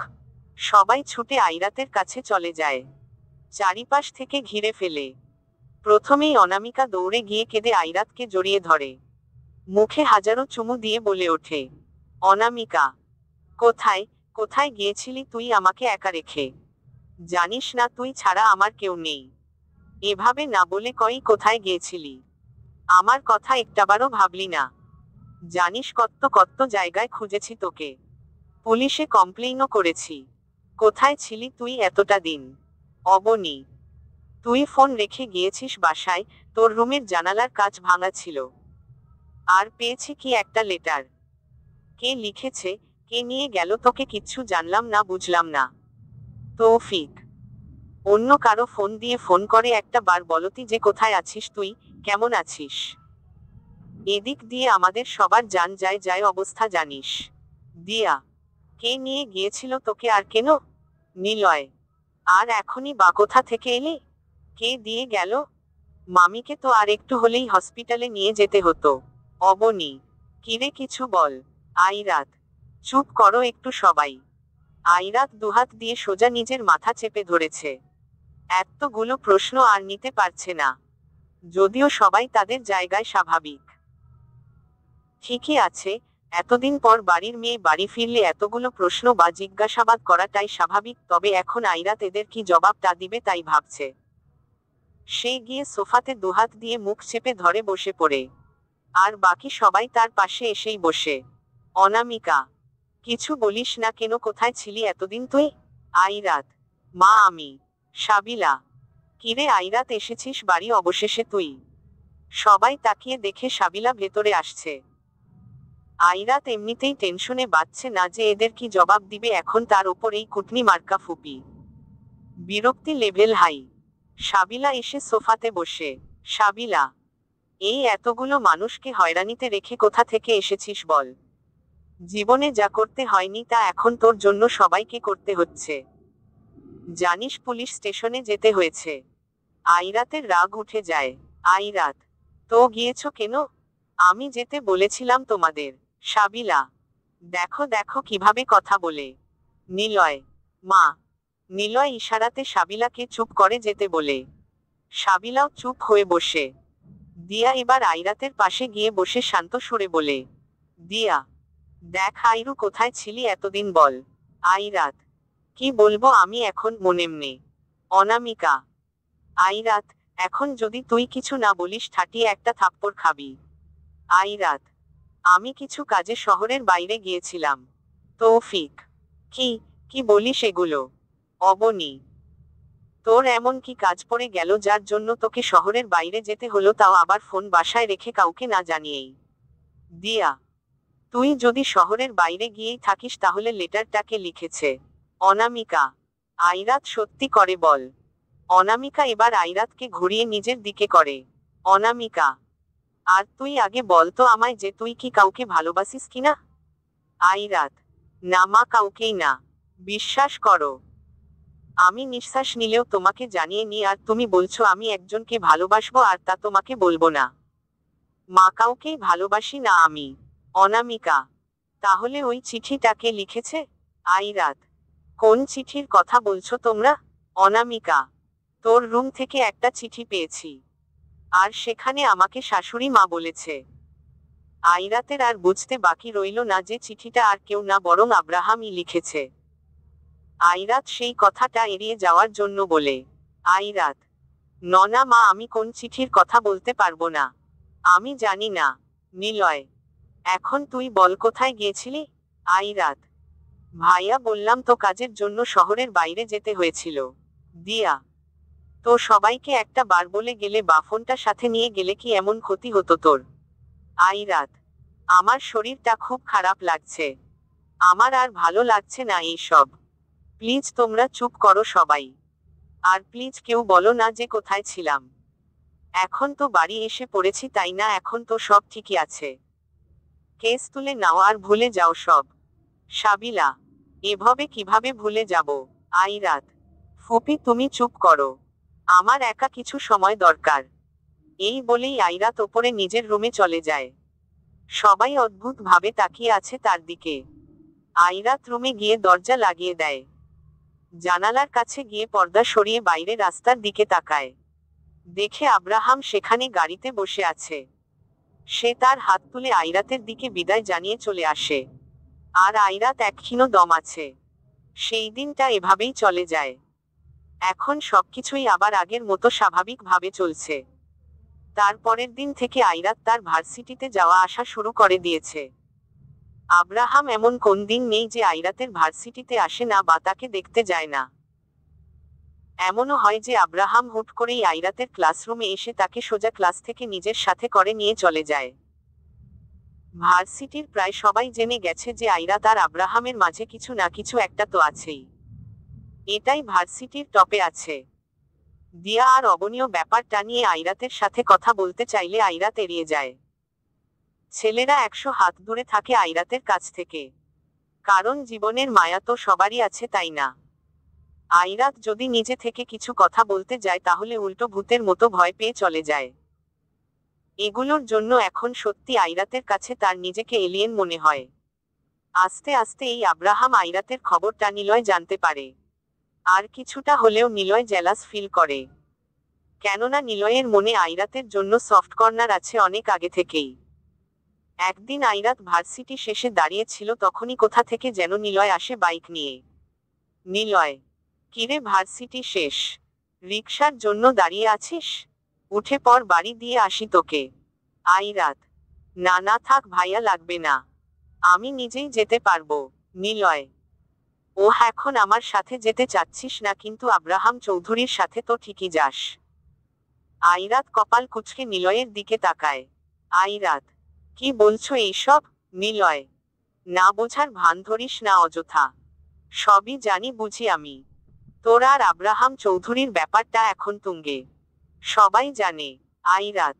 S1: সবাই ছুটে আইরাতের কাছে চলে যায়, চারিপাশ থেকে ঘিরে ফেলে। প্রথমেই অনামিকা দৌড়ে গিয়ে কেঁদে আইরাতকে জড়িয়ে ধরে, মুখে হাজারো চুমু দিয়ে বলে ওঠে, অনামিকা, কোথায় কোথায় গিয়েছিলি তুই আমাকে একা রেখে? জানিস না তুই ছাড়া আমার কেউ নেই? এভাবে না বলে কই কোথায় গিয়েছিলি? আমার কথা একটাবারও ভাবলি না? জানিস কত জায়গায় খুঁজেছি তোকে, পুলিশে কমপ্লেইনও করেছি। কোথায় ছিলি তুই এতটা দিন? অবনী, তুই ফোন রেখে গিয়েছিস বাসায়, তোর রুমের জানালার কাচ ভাঙা ছিল। আর পেয়েছি কি একটা লেটার। কে লিখেছে, কে নিয়ে গেল তোকে কিচ্ছু জানলাম না, বুঝলাম না। তৌফিক, অন্য কারো ফোন দিয়ে ফোন করে একটা বার বলতি যে কোথায় আছিস তুই, কেমন আছিস? এদিক দিয়ে আমাদের সবার জান যায় অবস্থা জানিস। দিয়া, কে নিয়ে গিয়েছিল তোকে আর কেন? নিলয়। আর এখনই বা কোথা থেকে এলি? কে দিয়ে গেল? মামিকে তো আর একটু হলেই হসপিটালে নিয়ে যেতে হতো। অবনী, কিরে কিছু বল। আইরাত, চুপ করো একটু সবাই। আইরাত দুহাত দিয়ে সোজা নিজের মাথা চেপে ধরেছে। এতগুলো প্রশ্ন আর নিতে পারছে না। যদিও সবাই তাদের জায়গায় স্বাভাবিক। ঠিকই আছে, এতদিন পর বাড়ির মেয়ে বাড়ি ফিরলে এতগুলো প্রশ্ন বা জিজ্ঞাসাবাদ করাটাই স্বাভাবিক, তবে এখন আইরাত এদের কি জবাবটা দিবে তাই ভাবছে। সে গিয়ে সোফাতে দুহাত দিয়ে মুখ চেপে ধরে বসে পড়ে। আর বাকি সবাই তার পাশে এসেই বসে। অনামিকা, কিছু বলিস না কেন? কোথায় ছিলি এতদিন তুই? আইরাত, মা আমি। সাবিলা, কিরে আইরাত, এসেছিস বাড়ি অবশেষে তুই? সবাই তাকিয়ে দেখে সাবিলা ভেতরে আসছে। আইরাত এমনিতেই টেনশনে বাঁচছে না যে এদের কি জবাব দিবে এখন, তার ওপর এই কুটনি মার্কা ফুপি। বিরক্তি লেভেল হাই। সাবিলা এসে সোফাতে বসে। সাবিলা, এই এতগুলো মানুষকে হয়রানিতে রেখে কোথা থেকে এসেছিস বল? জীবনে যা করতে হয়নি তা এখন তোর জন্য সবাইকে করতে হচ্ছে। জানিস পুলিশ স্টেশনে যেতে হয়েছে। আইরাতের রাগ উঠে যায়। আইরাত, তো গিয়েছো কেন? আমি যেতে বলেছিলাম তোমাদের। সাবিলা, দেখো দেখো কিভাবে কথা বলে। নিলয়, মা। নিলয় ইশারাতে সাবিলাকে চুপ করে যেতে বলে। সাবিলাও চুপ হয়ে বসে। দিয়া এবার আইরাতের পাশে গিয়ে বসে শান্ত সুরে বলে, দিয়া, দেখ আইরু, কোথায় ছিলি এতদিন বল। আইরাত, কি বলবো আমি এখন মনেমনে। অনামিকা, আইরাত, এখন যদি তুই কিছু না বলিস ঠাটিয়ে একটা থাপ্পড় খাবি। আইরাত, আমি কিছু কাজে শহরের বাইরে গিয়েছিলাম। তৌফিক, কি কি বলিস এগুলো? অবনী, তোর এমন কি কাজ পড়ে গেল যার জন্য তোকে শহরের বাইরে যেতে হলো, তাও আবার ফোন বাসায় রেখে কাউকে না জানিয়েই? দিয়া, তুই যদি শহরের বাইরে গিয়েই থাকিস তাহলে লেটারটাকে লিখেছে? অনামিকা, আইরাত সত্যি করে বল। অনামিকা এবার আইরাতকে ঘুরিয়ে নিজের দিকে করে। অনামিকা, আর তুই আগে বল তো আমায় যে তুই কি কাউকে ভালোবাসিস কিনা? আইরাত, না মা, কাউকেই না। বিশ্বাস করো, আমি নিঃশ্বাস নিলেও তোমাকে জানিয়ে নি, আর তুমি বলছো আমি একজনকে ভালোবাসবো আর তা তোমাকে বলবো না? মা, কাউকেই ভালোবাসি না আমি। অনামিকা, তাহলে ওই চিঠিটাকে লিখেছে? আইরাত, কোন চিঠির কথা বলছো তোমরা? অনামিকা, তোর রুম থেকে একটা চিঠি পেয়েছি, আর সেখানে আমাকে শাশুড়ি মা বলেছে। আইরাতের আর বুঝতে বাকি রইল না যে চিঠিটা আর কেউ না বরং আব্রাহামই লিখেছে। আইরাত সেই কথাটা এড়িয়ে যাওয়ার জন্য বলে, আইরাত: না মা, আমি কোন চিঠির কথা বলতে পারবো না। আমি জানি না। নিলয়: এখন তুই বল কোথায় গিয়েছিলি? আইরাত: ভাইয়া, বললাম তো কাজের জন্য শহরের বাইরে যেতে হয়েছিল। দিয়া: তো সবাইকে একটা বার বলে গেলে বা ফোনটা সাথে নিয়ে গেলে কি এমন ক্ষতি হতো তোর? আইরাত: আমার শরীরটা খুব খারাপ লাগছে। আমার আর ভালো লাগছে না এইসব। প্লিজ তোমরা চুপ করো সবাই। আর প্লিজ কেউ বলো না যে কোথায় ছিলাম। এখন তো বাড়ি এসে পড়েছি, তাই না? এখন তো সব ঠিকই আছে। কেস তুলে নাও আর ভুলে যাও সব। সাবিলা: এভাবে কিভাবে ভুলে যাব? আইরাত: ফুপি, তুমি চুপ করো। আমার একা কিছু সময় দরকার। এই বলেই আইরাত ওপরে নিজের রুমে চলে যায়। সবাই অদ্ভুত ভাবে তাকিয়ে আছে তার দিকে। আইরাত রুমে গিয়ে দরজা লাগিয়ে দেয়। জানালার কাছে গিয়ে পর্দা সরিয়ে বাইরে রাস্তার দিকে তাকায়। দেখে আব্রাহাম সেখানে গাড়িতে বসে আছে। সে তার হাত তুলে আইরাতের দিকে বিদায় জানিয়ে চলে আসে। আর আইরাত একক্ষীণ দম আছে। সেই দিনটা এভাবেই চলে যায়। এখন সবকিছুই আবার আগের মতো স্বাভাবিকভাবে চলছে। তারপরের দিন থেকে আইরাত তার ভার্সিটিতে যাওয়া আসা শুরু করে দিয়েছে। আব্রাহাম এমন কোন দিন নেই যে আইরাতের ভার্সিটিতে আসে না বা তাকে দেখতে যায় না। এমনও হয় যে আব্রাহাম হুট করেই আইরাতের ক্লাসরুমে এসে তাকে সোজা ক্লাস থেকে নিজের সাথে করে নিয়ে চলে যায়। ভার্সিটির প্রায় সবাই জেনে গেছে যে আইরাত আর আব্রাহামের মাঝে কিছু না কিছু একটা তো আছেই। এটাই ভার্সিটির টপে আছে। দিয়া আর অবনীয় ব্যাপারটা নিয়ে আইরাতের সাথে কথা বলতে চাইলে আইরাত এড়িয়ে যায়। ছেলেরা 100 হাত দূরে থাকে আইরাতের কাছ থেকে। কারণ জীবনের মায়া তো সবারই আছে, তাই না? আইরাত যদি নিজে থেকে কিছু কথা বলতে যায় তাহলে উল্টো ভূতের মতো ভয় পেয়ে চলে যায়। এগুলোর জন্য এখন সত্যি আইরাতের কাছে তার নিজেকে এলিয়েন মনে হয়। আস্তে আস্তে এই আব্রাহাম আইরাতের খবরটা নিলয় জানতে পারে। আর কিছুটা হলেও নিলয় জেলাস ফিল করে। কেননা নিলয়ের মনে আইরাতের জন্য সফট কর্নার আছে অনেক আগে থেকেই। একদিন আইরাত ভার্সিটি শেষে দাঁড়িয়েছিল, তখনই কোথা থেকে যেন নিলয় আসে বাইক নিয়ে। নিলয়: কিরে, ভার্সিটি শেষ? রিকশার জন্য দাঁড়িয়ে আছিস? উঠে পর, বাড়ি দিয়ে আসি তোকে। আইরাত: না না, থাক ভাইয়া, লাগবে না। আমি নিজেই যেতে পারবো। নিলয়: এখন আমার সাথে যেতে চাচ্ছিস না, কিন্তু আব্রাহাম চৌধুরীর সাথে তো ঠিকই যাস। আইরাত কপাল কুঁচকে নিলয়ের দিকে তাকায়। আইরাত: কি বলছো এইসব? নিলয়: না বোঝার ভান ধরিস না অযথা। সবই জানি বুঝি আমি। তোর আর আব্রাহাম চৌধুরীর ব্যাপারটা এখন তুঙ্গে। সবাই জানে। আইরাত: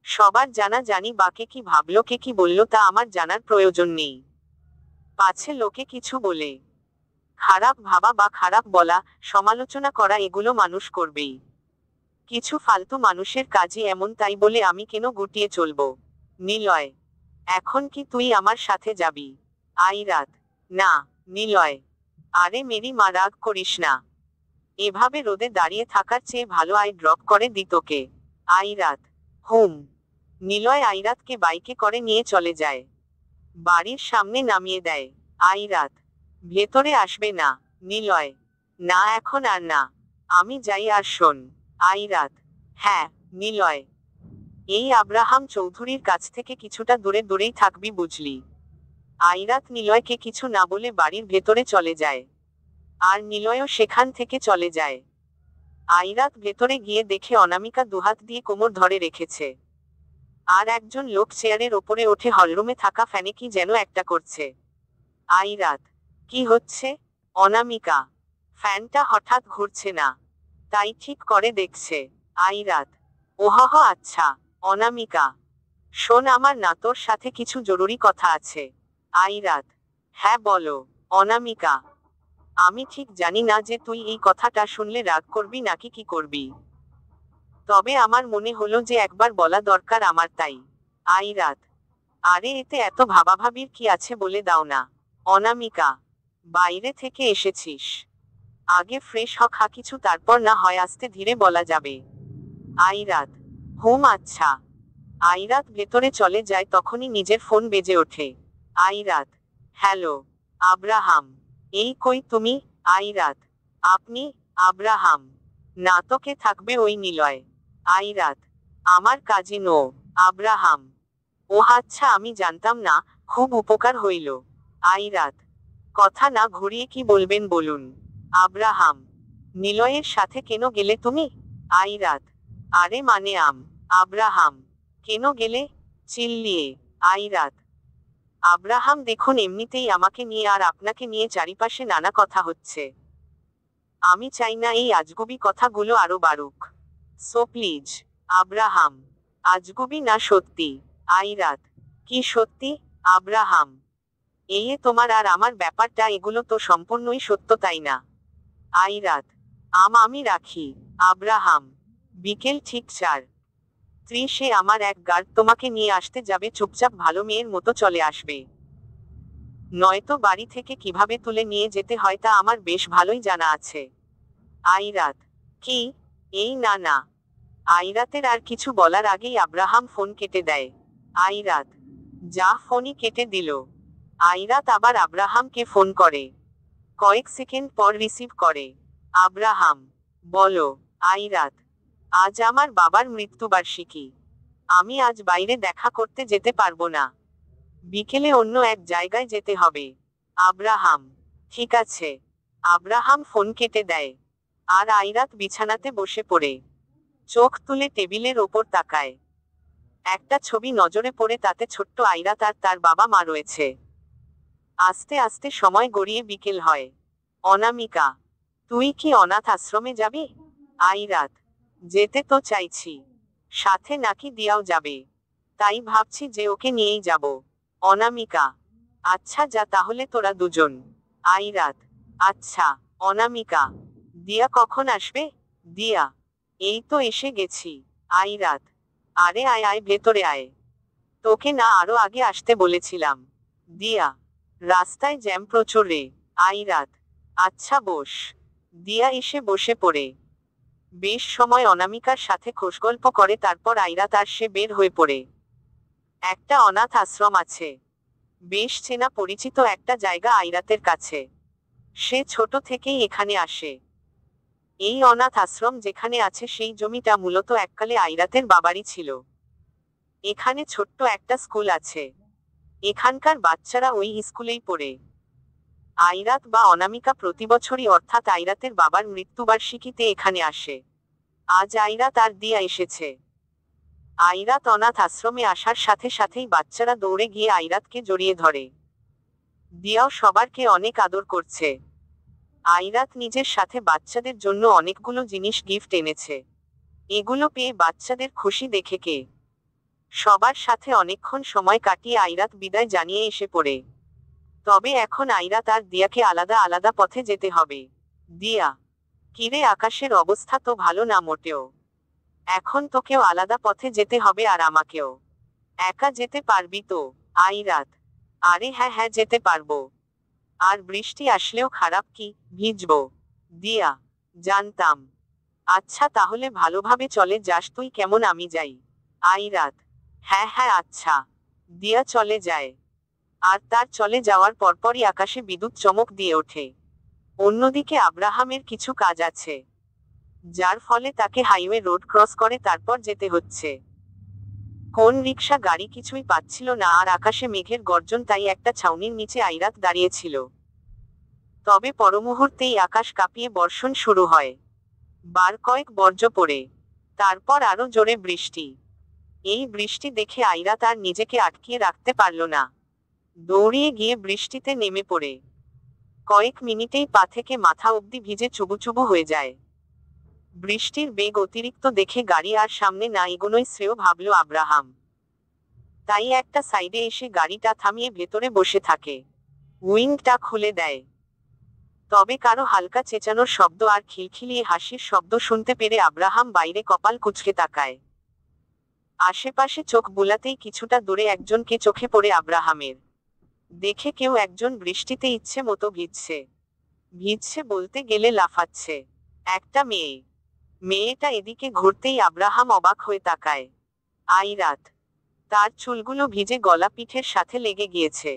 S1: সবার জানা জানি, বা কে কি ভাবলো, কে কি বললো, তা আমার জানার প্রয়োজন নেই। পাছে লোকে কিছু বলে। খারাপ ভাবা বা খারাপ বলা, সমালোচনা করা, এগুলো মানুষ করবেই। কিছু ফালতু মানুষের কাজই এমন, তাই বলে আমি কেন গুটিয়ে চলবো? নিলয়: এখন কি তুই আমার সাথে যাবি? আইরাত: না। নিলয়: আরে মেরি মা, রাগ করিস না। এভাবে রোদে দাঁড়িয়ে থাকার চেয়ে ভালো ড্রপ করে দি তোকে। আইরাত: হুম। নিলয় আইরাতকে বাইকে করে নিয়ে চলে যায়। বাড়ির সামনে নামিয়ে দেয়। আইরাত: ভেতরে আসবে না? নিলয়: না, এখন আর না। আমি যাই, আর শোন। আইরাত: হ্যাঁ। নিলয়: এই আব্রাহাম চৌধুরীর কাছ থেকে কিছুটা দূরে দূরেই থাকবি, বুঝলি? আইরাত নিলয়কে কিছু না বলে বাড়ির ভেতরে চলে যায়। আর নিলয়ও সেখান থেকে চলে যায়। আইরাত ভেতরে গিয়ে দেখে অনামিকা দুহাত দিয়ে কোমর ধরে রেখেছে। আর একজন লোক চেয়ারের ওপরে ওঠে হলরুমে থাকা ফ্যানে কি যেন একটা করছে। আইরাত: কি হচ্ছে? অনামিকা: ফ্যানটা হঠাৎ ঘুরছে না, তাই ঠিক করে দেখছে। আইরাত: ওহহ, আচ্ছা। অনামিকা: শোন, আমার না তোর সাথে কিছু জরুরি কথা আছে। আইরাত: হ্যাঁ বলো। অনামিকা: আমি ঠিক জানি না যে তুই এই কথাটা শুনলে রাগ করবি নাকি কি করবি। তবে আমার মনে হলো যে একবার বলা দরকার আমার, তাই। আইরাত: আরে এতে এত ভাবাভাবির কি আছে, বলে দাও না। অনামিকা: বাইরে থেকে এসেছিস? আগে ফ্রেশ হ, খা কিছু, তারপর না হয় আস্তে ধীরে বলা যাবে। আইরাত: হুম, আচ্ছা। আইরাত ভেতরে চলে যায়, তখনই নিজের ফোন বেজে ওঠে। আইরাত: হ্যালো। আব্রাহাম: এই কই তুমি? আইরাত: আপনি? আব্রাহাম: না তো কে থাকবে ওই নিলয়? আইরাত: আমার কাজিন ও, আব্রাহাম। ও আচ্ছা, আমি জানতাম না, খুব উপকার হইল। আইরাত: কথা না ঘুরিয়ে কি বলবেন বলুন। আব্রাহাম: নিলয়ের সাথে কেন গেলে তুমি? আইরাত: আরে মানে আব্রাহাম: কেন গেলে? চিল্লিয়ে। আইরাত: আব্রাহাম দেখুন, এমনিতেই আমাকে নিয়ে আর আপনাকে নিয়ে চারিপাশে নানা কথা হচ্ছে। আমি চাই না এই আজগুবি কথাগুলো আরো বাড়ুক। So please. আব্রাহাম: আজগুবি না সত্যি। আইরাত: কি সত্যি? আব্রাহাম: এই তোমার আর আমার ব্যাপারটা, এগুলো তো সম্পূর্ণই সত্য, তাই না? আইরাত: আমি রাখি। আব্রাহাম: বিকেল ঠিক 4:30 আমার এক গার্ড তোমাকে নিয়ে আসতে যাবে, চুপচাপ ভালো মেয়ের মতো চলে আসবে। নয়তো বাড়ি থেকে কিভাবে তুলে নিয়ে যেতে হয় তা আমার বেশ ভালোই জানা আছে। আইরাত: কি? এই না না। আইরাতের আর কিছু বলার আগেই আব্রাহাম ফোন কেটে দেয়। আইরাত যা ফোনই কেটে দিল। আইরাত আবার আব্রাহামকে ফোন করে। কয়েক সেকেন্ড পর রিসিভ করে। আব্রাহাম: বলো। আইরাত: আজ আমার বাবার মৃত্যুবার্ষিকী। আমি আজ বাইরে দেখা করতে যেতে পারবো না। বিকেলে অন্য এক জায়গায় যেতে হবে। আব্রাহাম: ঠিক আছে। আব্রাহাম ফোন কেটে দেয়। আর আইরাত বিছানাতে বসে পড়ে চোখ তুলে টেবিলের ওপর তাকায়। একটা ছবি নজরে পড়ে, তাতে ছোট্ট আইরাত আর তার বাবা মা রয়েছে। আস্তে আস্তে সময় গড়িয়ে বিকেল হয়। অনামিকা: তুই কি অনাথ আশ্রমে যাবি? আইরাত: যেতে তো চাইছি, সাথে নাকি দিয়াও যাবে, তাই ভাবছি যে ওকে নিয়েই যাব। অনামিকা: আচ্ছা যা তাহলে তোরা দুজন। আইরাত: আচ্ছা। অনামিকা: দিয়া কখন আসবে? দিয়া: এই তো এসে গেছি। আইরাত: আরে আয় আয়, ভেতরে আয়। তোকে না আরো আগে আসতে বলেছিলাম। দিয়া: রাস্তায় জ্যাম প্রচুর রে। আইরাত: আচ্ছা বস। দিয়া এসে বসে পড়ে বেশ সময় অনামিকার সাথে খোশগল্প করে, তারপর আইরাত আর সে বের হয়ে পড়ে। একটা অনাথ আশ্রম আছে, বেশ চেনা পরিচিত একটা জায়গা আইরাতের কাছে। সে ছোট থেকেই এখানে আসে। এই অনাথ আশ্রম যেখানে আছে সেই জমিটা মূলত এককালে আইরাতের বাবারই ছিল। এখানে ছোট্ট একটা স্কুল আছে। এখানকার বাচ্চারা ওই স্কুলেই পড়ে। আইরাত বা অনামিকা প্রতিবছরই, অর্থাৎ আইরাতের বাবার মৃত্যুবার্ষিকীতে এখানে আসে। আজ আইরাত আর দিয়া এসেছে। আইরাত অনাথ আশ্রমে আসার সাথে সাথেই বাচ্চারা দৌড়ে গিয়ে আইরাতকে জড়িয়ে ধরে। দিয়াও সবারকে অনেক আদর করছে। আইরাত নিজের সাথে বাচ্চাদের জন্য অনেকগুলো জিনিস গিফট এনেছে। এগুলো পেয়ে বাচ্চাদের খুশি দেখে কে সবার সাথে অনেকক্ষণ সময় কাটিয়ে আইরাত বিদায় জানিয়ে এসে পড়ে। তবে এখন আইরাত আর দিয়াকে আলাদা আলাদা পথে যেতে হবে। দিয়া: কিরে, আকাশের অবস্থা তো ভালো না মোটেও। এখন তোকেও আলাদা পথে যেতে হবে আর আমাকেও। একা যেতে পারবি তো? আইরাত: আরে হ্যাঁ হ্যাঁ, যেতে পারবো। আর বৃষ্টি আসলেও খারাপ কি, ভিজবো। দিয়া: জানতাম। আচ্ছা তাহলে ভালোভাবে চলে যাস তুই, কেমন আমি যাই? আইরাত: হ্যাঁ হ্যাঁ আচ্ছা। দিয়া চলে যায়। আর তার চলে যাওয়ার পরপরই আকাশে বিদ্যুৎ চমক দিয়ে ওঠে। অন্যদিকে আব্রাহামের কিছু কাজ আছে, যার ফলে তাকে হাইওয়ে রোড ক্রস করে তারপর যেতে হচ্ছে। কোন রিক্সা গাড়ি কিছুই পাচ্ছিল না, আর আকাশে মেঘের গর্জন, তাই একটা ছাউনির নিচে আইরাত দাঁড়িয়েছিল। তবে পরমুহূর্তেই আকাশ কাঁপিয়ে বর্ষণ শুরু হয়। বার কয়েক বর্জ্য পড়ে, তারপর আরো জোরে বৃষ্টি। এই বৃষ্টি দেখে আইরাত আর নিজেকে আটকিয়ে রাখতে পারল না। দৌড়িয়ে গিয়ে বৃষ্টিতে নেমে পড়ে কয়েক মিনিটেই পা থেকে মাথা অবধি ভিজে চুবুচুবু হয়ে যায়। বৃষ্টির বেগ অতিরিক্ত দেখে গাড়ি আর সামনে না এগোনোই শ্রেয় ভাবল আব্রাহাম। তাই একটা সাইডে এসে গাড়িটা থামিয়ে ভেতরে বসে থাকে। উইন্ডটা খুলে দেয়। তবে কারো হালকা চেঁচানোর শব্দ আর খিলখিলিয়ে হাসির শব্দ শুনতে পেরে আব্রাহাম বাইরে কপাল কুঁচকে তাকায়। আশেপাশে চোখ বুলাতেই কিছুটা দূরে একজনকে চোখে পড়ে আব্রাহামের। দেখে কেউ একজন বৃষ্টিতে ইচ্ছে মতো ভিজছে। ভিজছে বলতে গেলে লাফাচ্ছে। একটা মেয়ে। মেয়েটা এদিকে ঘুরতেই আব্রাহাম অবাক হয়ে তাকায়। আইরাত। তার চুলগুলো ভিজে গলা পিঠের সাথে লেগে গিয়েছে।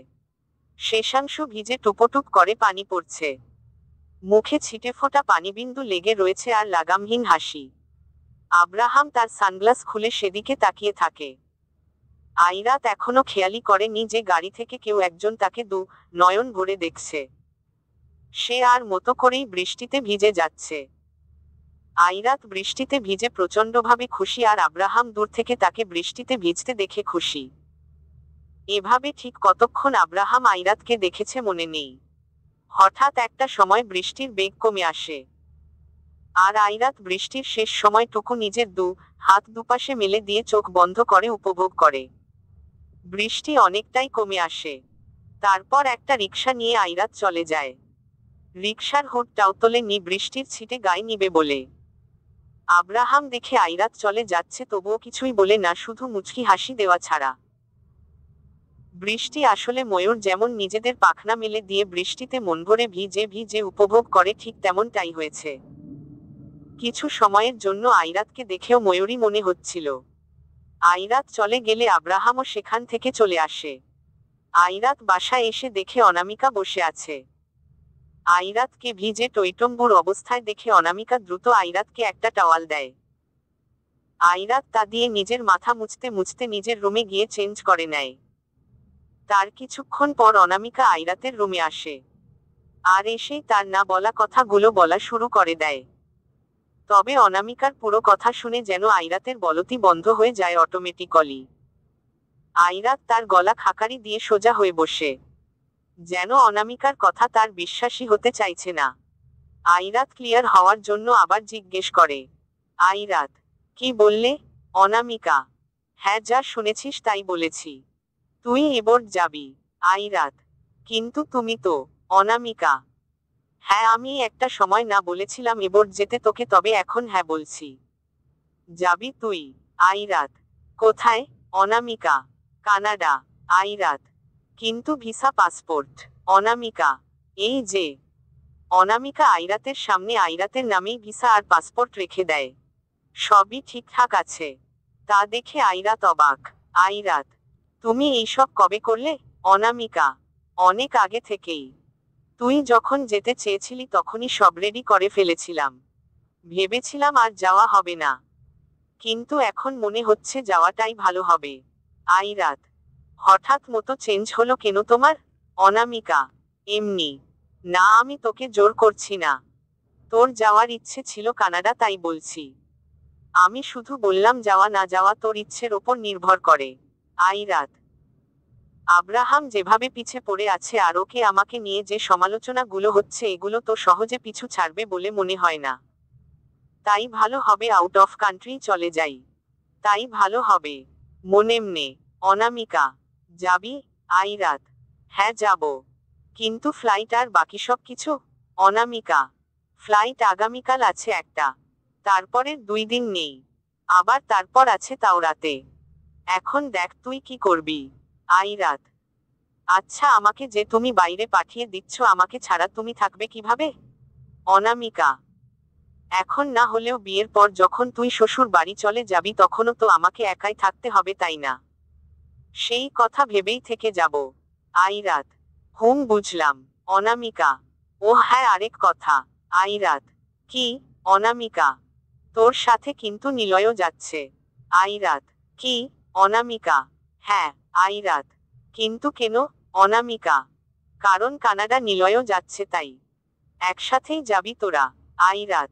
S1: শেষাংশ ভিজে টুপোটুপ করে পানি পড়ছে। মুখে ছিটেফোঁটা পানিবিন্দু লেগে রয়েছে আর লাগামহীন হাসি। আব্রাহাম তার সানগ্লাস খুলে সেদিকে তাকিয়ে থাকে। আইরাত এখনো খেয়ালি করেনি যে গাড়ি থেকে কেউ একজন তাকে নয়ন ভরে দেখছে। সে আর মতো করেই বৃষ্টিতে ভিজে যাচ্ছে। আইরাত বৃষ্টিতে ভিজে প্রচণ্ডভাবে খুশি আর আব্রাহাম দূর থেকে তাকে বৃষ্টিতে ভিজতে দেখে খুশি। এভাবে ঠিক কতক্ষণ আব্রাহাম আইরাতকে দেখেছে মনে নেই। হঠাৎ একটা সময় বৃষ্টির বেগ কমে আসে। আর আইরাত বৃষ্টির শেষ সময়টুকু নিজের হাত দুপাশে মেলে দিয়ে চোখ বন্ধ করে উপভোগ করে। বৃষ্টি অনেকটাই কমে আসে। তারপর একটা রিকশা নিয়ে আইরাত চলে যায়। রিকশার হুডটাও তোলে নি বৃষ্টির ছিটে গায়ে নিবে বলে। আব্রাহাম দেখে আইরাত চলে যাচ্ছে তবুও কিছুই বলে না, শুধু মুচকি হাসি দেওয়া ছাড়া। বৃষ্টি আসলে ময়ূর যেমন নিজেদের পাখনা মেলে দিয়ে বৃষ্টিতে মন ভরে ভিজে ভিজে উপভোগ করে, ঠিক তেমনটাই হয়েছে। কিছু সময়ের জন্য আইরাতকে দেখেও ময়ূরী মনে হচ্ছিল। আইরাত চলে গেলে আব্রাহামও সেখান থেকে চলে আসে। আইরাত বাসায় এসে দেখে অনামিকা বসে আছে। আইরাতকে ভিজে টইটম্বুর অবস্থায় দেখে অনামিকা দ্রুত আইরাতকে একটা টাওয়াল দেয়। আইরাত তা দিয়ে নিজের মাথা মুছতে মুছতে নিজের রুমে গিয়ে চেঞ্জ করে নেয়। তার কিছুক্ষণ পর অনামিকা আইরাতের রুমে আসে। আর এসেই তার না বলা কথাগুলো বলা শুরু করে দেয়। তবে অনামিকার পুরো কথা শুনে যেন আইরাতের বলতি বন্ধ হয়ে যায় অটোমেটিক্যালি। আইরাত তার গলা খাকারি দিয়ে সোজা হয়ে বসে, যেন অনামিকার কথা তার বিশ্বাসই হতে চাইছে না। আইরাত ক্লিয়ার হওয়ার জন্য আবার জিজ্ঞেস করে, আইরাত, কি বললে? অনামিকা, হ্যাঁ, যা শুনেছিস তাই বলেছি। তুই এবার যাবি। আইরাত, কিন্তু তুমি তো। অনামিকা, হ্যাঁ, আমি একটা সময় না বলেছিলাম এবার যেতে তোকে, তবে এখন হ্যাঁ বলছি। যাবি তুই? আইরাত, কোথায়? অনামিকা, কানাডা। আইরাত, কিন্তু ভিসা পাসপোর্ট? অনামিকা, এই যে। অনামিকা আইরাতের সামনে আইরাতের নামেই ভিসা আর পাসপোর্ট রেখে দেয়। সবই ঠিকঠাক আছে। তা দেখে আইরাত অবাক। আইরাত, তুমি এইসব কবে করলে? অনামিকা, অনেক আগে থেকেই। তুই যখন যেতে চেয়েছিলি তখনই সব রেডি করে ফেলেছিলাম। ভেবেছিলাম আর যাওয়া হবে না, কিন্তু এখন মনে হচ্ছে যাওয়াটাই ভালো হবে। আইরাত, হঠাৎ মতো চেঞ্জ হলো কেন তোমার? অনামিকা, এমনি। না, আমি তোকে জোর করছি না। তোর যাওয়ার ইচ্ছে ছিল কানাডা, তাই বলছি। আমি শুধু বললাম যাওয়া না যাওয়া তোর ইচ্ছের ওপর নির্ভর করে। আইরাত, আব্রাহাম যেভাবে পিছে পড়ে আছে আর ওকে আমাকে নিয়ে যে সমালোচনাগুলো হচ্ছে, এগুলো তো সহজে পিছু ছাড়বে বলে মনে হয় না। তাই ভালো হবে আউট অফ কান্ট্রি চলে যাই। তাই ভালো হবে মনেমনে। অনামিকা, যাবি? আইরাত, হ্যাঁ যাব। কিন্তু ফ্লাইট আর বাকি সব কিছু? অনামিকা, ফ্লাইট আগামীকাল আছে একটা, তারপরের 2 দিন নেই, আবার তারপর আছে তাও রাতে। এখন দেখ তুই কি করবি। আইরাত, আচ্ছা, আমাকে যে তুমি বাইরে পাঠিয়ে দিচ্ছ, আমাকে ছাড়া তুমি থাকবে কিভাবে? অনামিকা, এখন না হলেও বিয়ের পর যখন তুই শ্বশুর বাড়ি চলে যাবি তখনও তো আমাকে একাই থাকতে হবে, তাই না? সেই কথা ভেবেই থেকে যাব। আইরাত, বুঝলাম। অনামিকা, ও হ্যাঁ, আরেক কথা। আইরাত, কি? অনামিকা, তোর সাথে কিন্তু নিলয়ও যাচ্ছে। আইরাত, কি? অনামিকা, হ্যাঁ। আইরাত, কিন্তু কেন? অনামিকা, কারণ কানাডা নিলয়ও যাচ্ছে, তাই একসাথেই যাবি তোরা। আইরাত,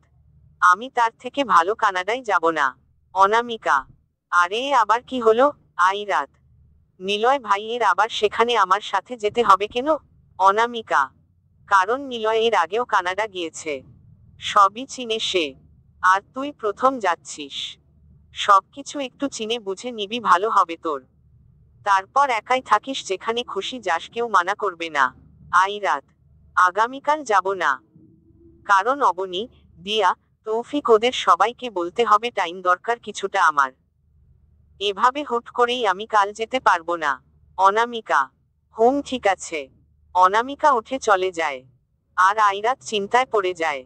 S1: আমি তার থেকে ভালো কানাডায় যাব না। অনামিকা, আরে আবার কি হলো? আইরাত, নিলয় ভাইয়ের আবার সেখানে আমার সাথে যেতে হবে কেন? অনামিকা, কারণ নিলয় এর আগেও কানাডা গিয়েছে, সবই চিনে সে। আর তুই প্রথম যাচ্ছিস, সবকিছু একটু চিনে বুঝে নিবি, ভালো হবে তোর। তারপর একাই থাকিস, যেখানে খুশি যাস, কেউ মানা করবে না। আইরাত, আগামীকাল যাব না, কারণ অবনী, দিয়া, তৌফিক, ওদের সবাইকে বলতে হবে, টাইম দরকার কিছুটা আমার। এভাবে হুট করেই আমি কাল যেতে পারবো না। অনামিকা, ঠিক আছে। অনামিকা উঠে চলে যায়। আর আইরাত চিন্তায় পড়ে যায়।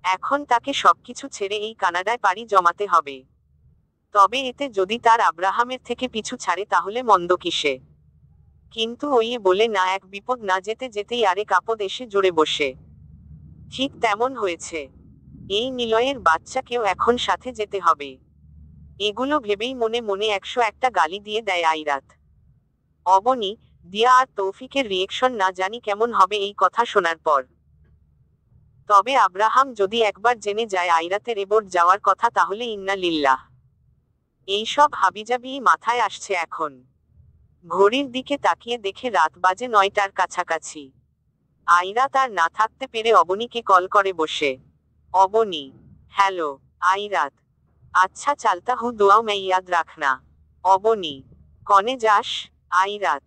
S1: এখন তাকে সবকিছু ছেড়ে এই কানাডায় পাড়ি জমাতে হবে। তবে এতে যদি তার আব্রাহামের থেকে পিছু ছাড়ে তাহলে মন্দ কিসে? কিন্তু ওই বলে না এক বিপদ, না যেতে যেতেই আরেক আপদ এসে জুড়ে বসে। ঠিক তেমন হয়েছে। এই নিলয়ের বাচ্চাকেও এখন সাথে যেতে হবে। এগুলো ভেবেই মনে মনে 101টা গালি দিয়ে দেয় আইরাত। অবনী, দিয়া আর তৌফিকের রিয়েকশন না জানি কেমন হবে এই কথা শোনার পর। তবে আব্রাহাম যদি একবার জেনে যায় আইরাতের এবার যাওয়ার কথা তাহলে ইন্না লিল্লাহ। এইসব হাবিজাবি মাথায় আসছে এখন। ঘড়ির দিকে তাকিয়ে দেখে রাত বাজে 9টার কাছাকাছি। আইরাত আর না থাকতে পেরে অবনীকে কল করে বসে। অবনী, হ্যালো। আইরাত, আচ্ছা চালতা হু দুয়াও মে ইয়াদ রাখনা। অবনী, কনে যাস? আইরাত,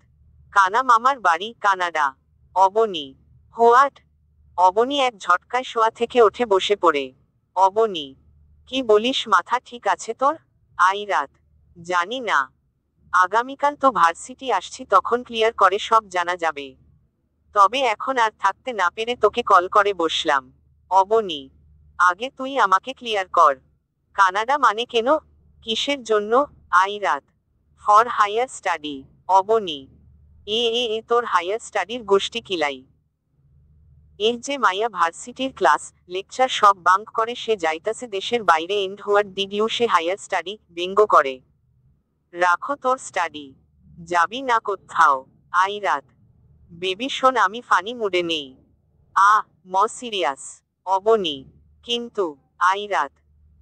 S1: কানা মামার বাড়ি কানাডা। অবনী, হোয়াট? অবনী এক ঝটকায় শোয়া থেকে উঠে বসে পড়ে। অবনী, কি বলিস, মাথা ঠিক আছে তোর? আইরাত, জানি না। আগামীকাল তো ভার্সিটি আসছি, তখন ক্লিয়ার করে সব জানা যাবে। তবে এখন আর থাকতে না পেরে তোকে কল করে বসলাম। অবনী, আগে তুই আমাকে ক্লিয়ার কর। কানাডা মানে কেন? কিসের জন্য? আইরাত, ফর হায়ার স্টাডি। অবনী, এ তোর হায়ার স্টাডির গোষ্ঠী কিলাই। এর যে মাইয়া ভার্সিটির ক্লাস লেকচার সব বাঙ্ক করে সে যাইতাছে দেশের বাইরে, and what did you say higher study, ব্যঙ্গ করে। রাখো তোর স্টাডি, যাবি না কোথাও। আইরাত, বেবি শোন, আমি ফানি মুডে নেই। সিরিয়াস। অবনী, কিন্তু। আইরাত,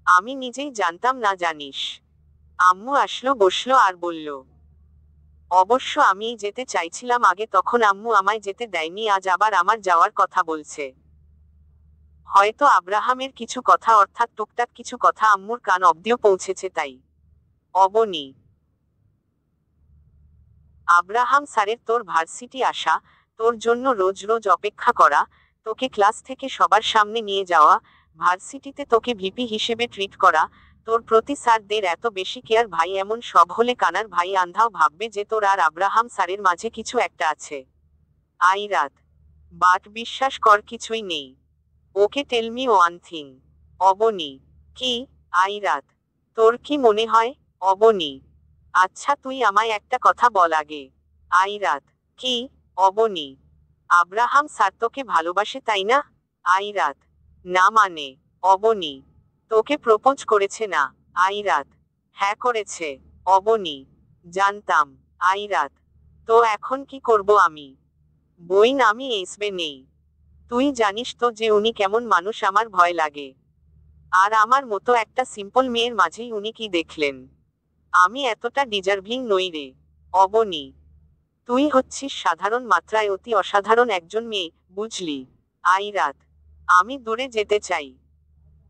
S1: আমি নিজেই জানতাম না জানিস। আম্মু আসলো বসলো আর বলল। অবশ্য আমি যেতে চাইছিলাম আগে, তখন আম্মু আমায় যেতে দেয়নি, আজ আবার আমার যাওয়ার কথা বলছে। হয়তো আব্রাহামের কিছু কথা, অর্থাৎ টুকটাক কিছু কথা আম্মুর কান অব্দিও পৌঁছেছে তাই। অবনী, আব্রাহাম স্যারের তোর ভার্সিটি আসা, তোর জন্য রোজ রোজ অপেক্ষা করা, তোকে ক্লাস থেকে সবার সামনে নিয়ে যাওয়া, ভার্সিটিতে তোকে ভিপি হিসেবে ট্রিট করা, তোর প্রতি স্যারদের এত বেশি কেয়ার, ভাই এমন সব হলে কানার ভাই আন্ধাও ভাববে যে তোর আর আব্রাহাম স্যারের মাঝে কিছু একটা আছে। আইরাত, বাট বিশ্বাস কর কিছুই নেই। Okay tell me one thing. Abani, কি? আইরাত, তোর কি মনে হয়? অবনী, আচ্ছা তুই আমায় একটা কথা বল আগে। আইরাত, কি? অবনী, আব্রাহাম স্যার তোকে ভালোবাসে তাই না? আইরাত, না মানে? অবনী, তোকে প্রপোজ করেছে না? আইরাত, হ্যাঁ করেছে। অবনী, জানতাম। আইরাত, তো এখন কি করব আমি? বইন আমি এসবে নেই। তুই জানিস তো যে উনি কেমন মানুষ, আমার ভয় লাগে। আর আমার মতো একটা সিম্পল মেয়ের মাঝেই উনি কি দেখলেন? আমি এতটা ডিজার্ভিং নই রে। অবনী, তুই হচ্ছিস সাধারণ মাত্রায় অতি অসাধারণ একজন মেয়ে, বুঝলি? আইরাত, আমি দূরে যেতে চাই।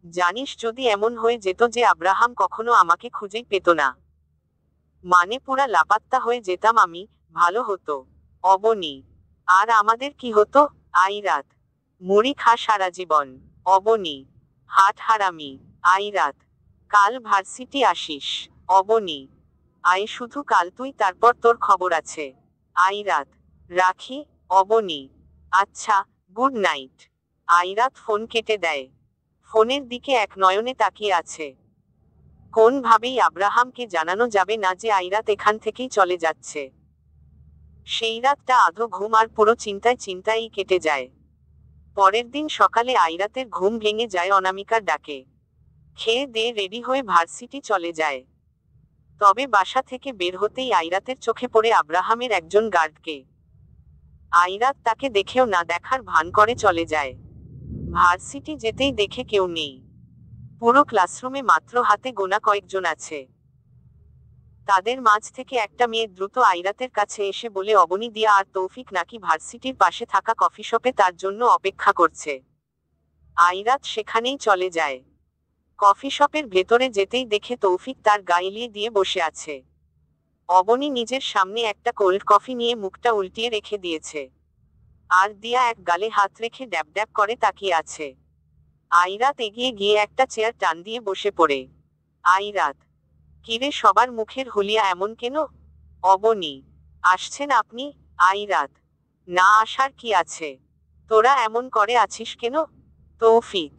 S1: জানিস যদি এমন হয়ে যেত যে আব্রাহাম কখনো আমাকে খুঁজেই পেত না, মানে পুরা লাপাত্তা হয়ে যেতাম আমি, ভালো হতো। অবনী, আর আমাদের কি হতো? আইরাত, মুড়ি খা সারা জীবন। অবনী, হাট হারামি। আইরাত, কাল ভার্সিটি আসিস। অবনী, আয় শুধু কাল তুই, তারপর তোর খবর আছে। আইরাত, রাখি। অবনী, আচ্ছা, গুড নাইট। আইরাত ফোন কেটে দেয়। ফোনের দিকে এক নয়নে তাকিয়ে আছে। কোনভাবেই আব্রাহামকে জানানো যাবে না যে আইরাত এখান থেকেই চলে যাচ্ছে। সেই রাতটা আধো ঘুম আর পুরো চিন্তায় চিন্তায়ই কেটে যায়। পরের দিন সকালে আইরাতের ঘুম ভেঙে যায় অনামিকার ডাকে। খেয়ে দিয়ে রেডি হয়ে ভার্সিটি চলে যায়। তবে বাসা থেকে বের হতেই আইরাতের চোখে পড়ে আব্রাহামের একজন গার্ডকে। আইরাত তাকে দেখেও না দেখার ভান করে চলে যায়। ভার্সিটি যেতেই দেখে কেউ নেই। পুরো ক্লাসরুমে মাত্র হাতে গোনা কয়েকজন আছে। তাদের মাঝ থেকে একটা মেয়ে দ্রুত আইরাতের কাছে এসে বলে অবনী, দিয়া আর তৌফিক নাকি ভার্সিটির পাশে থাকা কফি শপে তার জন্য অপেক্ষা করছে। আইরাত সেখানেই চলে যায়। কফি শপের ভেতরে যেতেই দেখে তৌফিক তার গা এলিয়ে দিয়ে বসে আছে। অবনী নিজের সামনে একটা কোল্ড কফি নিয়ে মুখটা উল্টিয়ে রেখে দিয়েছে। আর দিয়া এক গালে হাত রেখে ড্যাব ড্যাব করে তাকিয়ে আছে। আইরাত এগিয়ে গিয়ে একটা চেয়ার টান দিয়ে বসে পড়ে। আইরাত, কিরে সবার মুখের হুলিয়া এমন কেন? অবনী, আসছেন আপনি? আইরাত, না আসার কি আছে, তোরা এমন করে আছিস কেন? তৌফিক,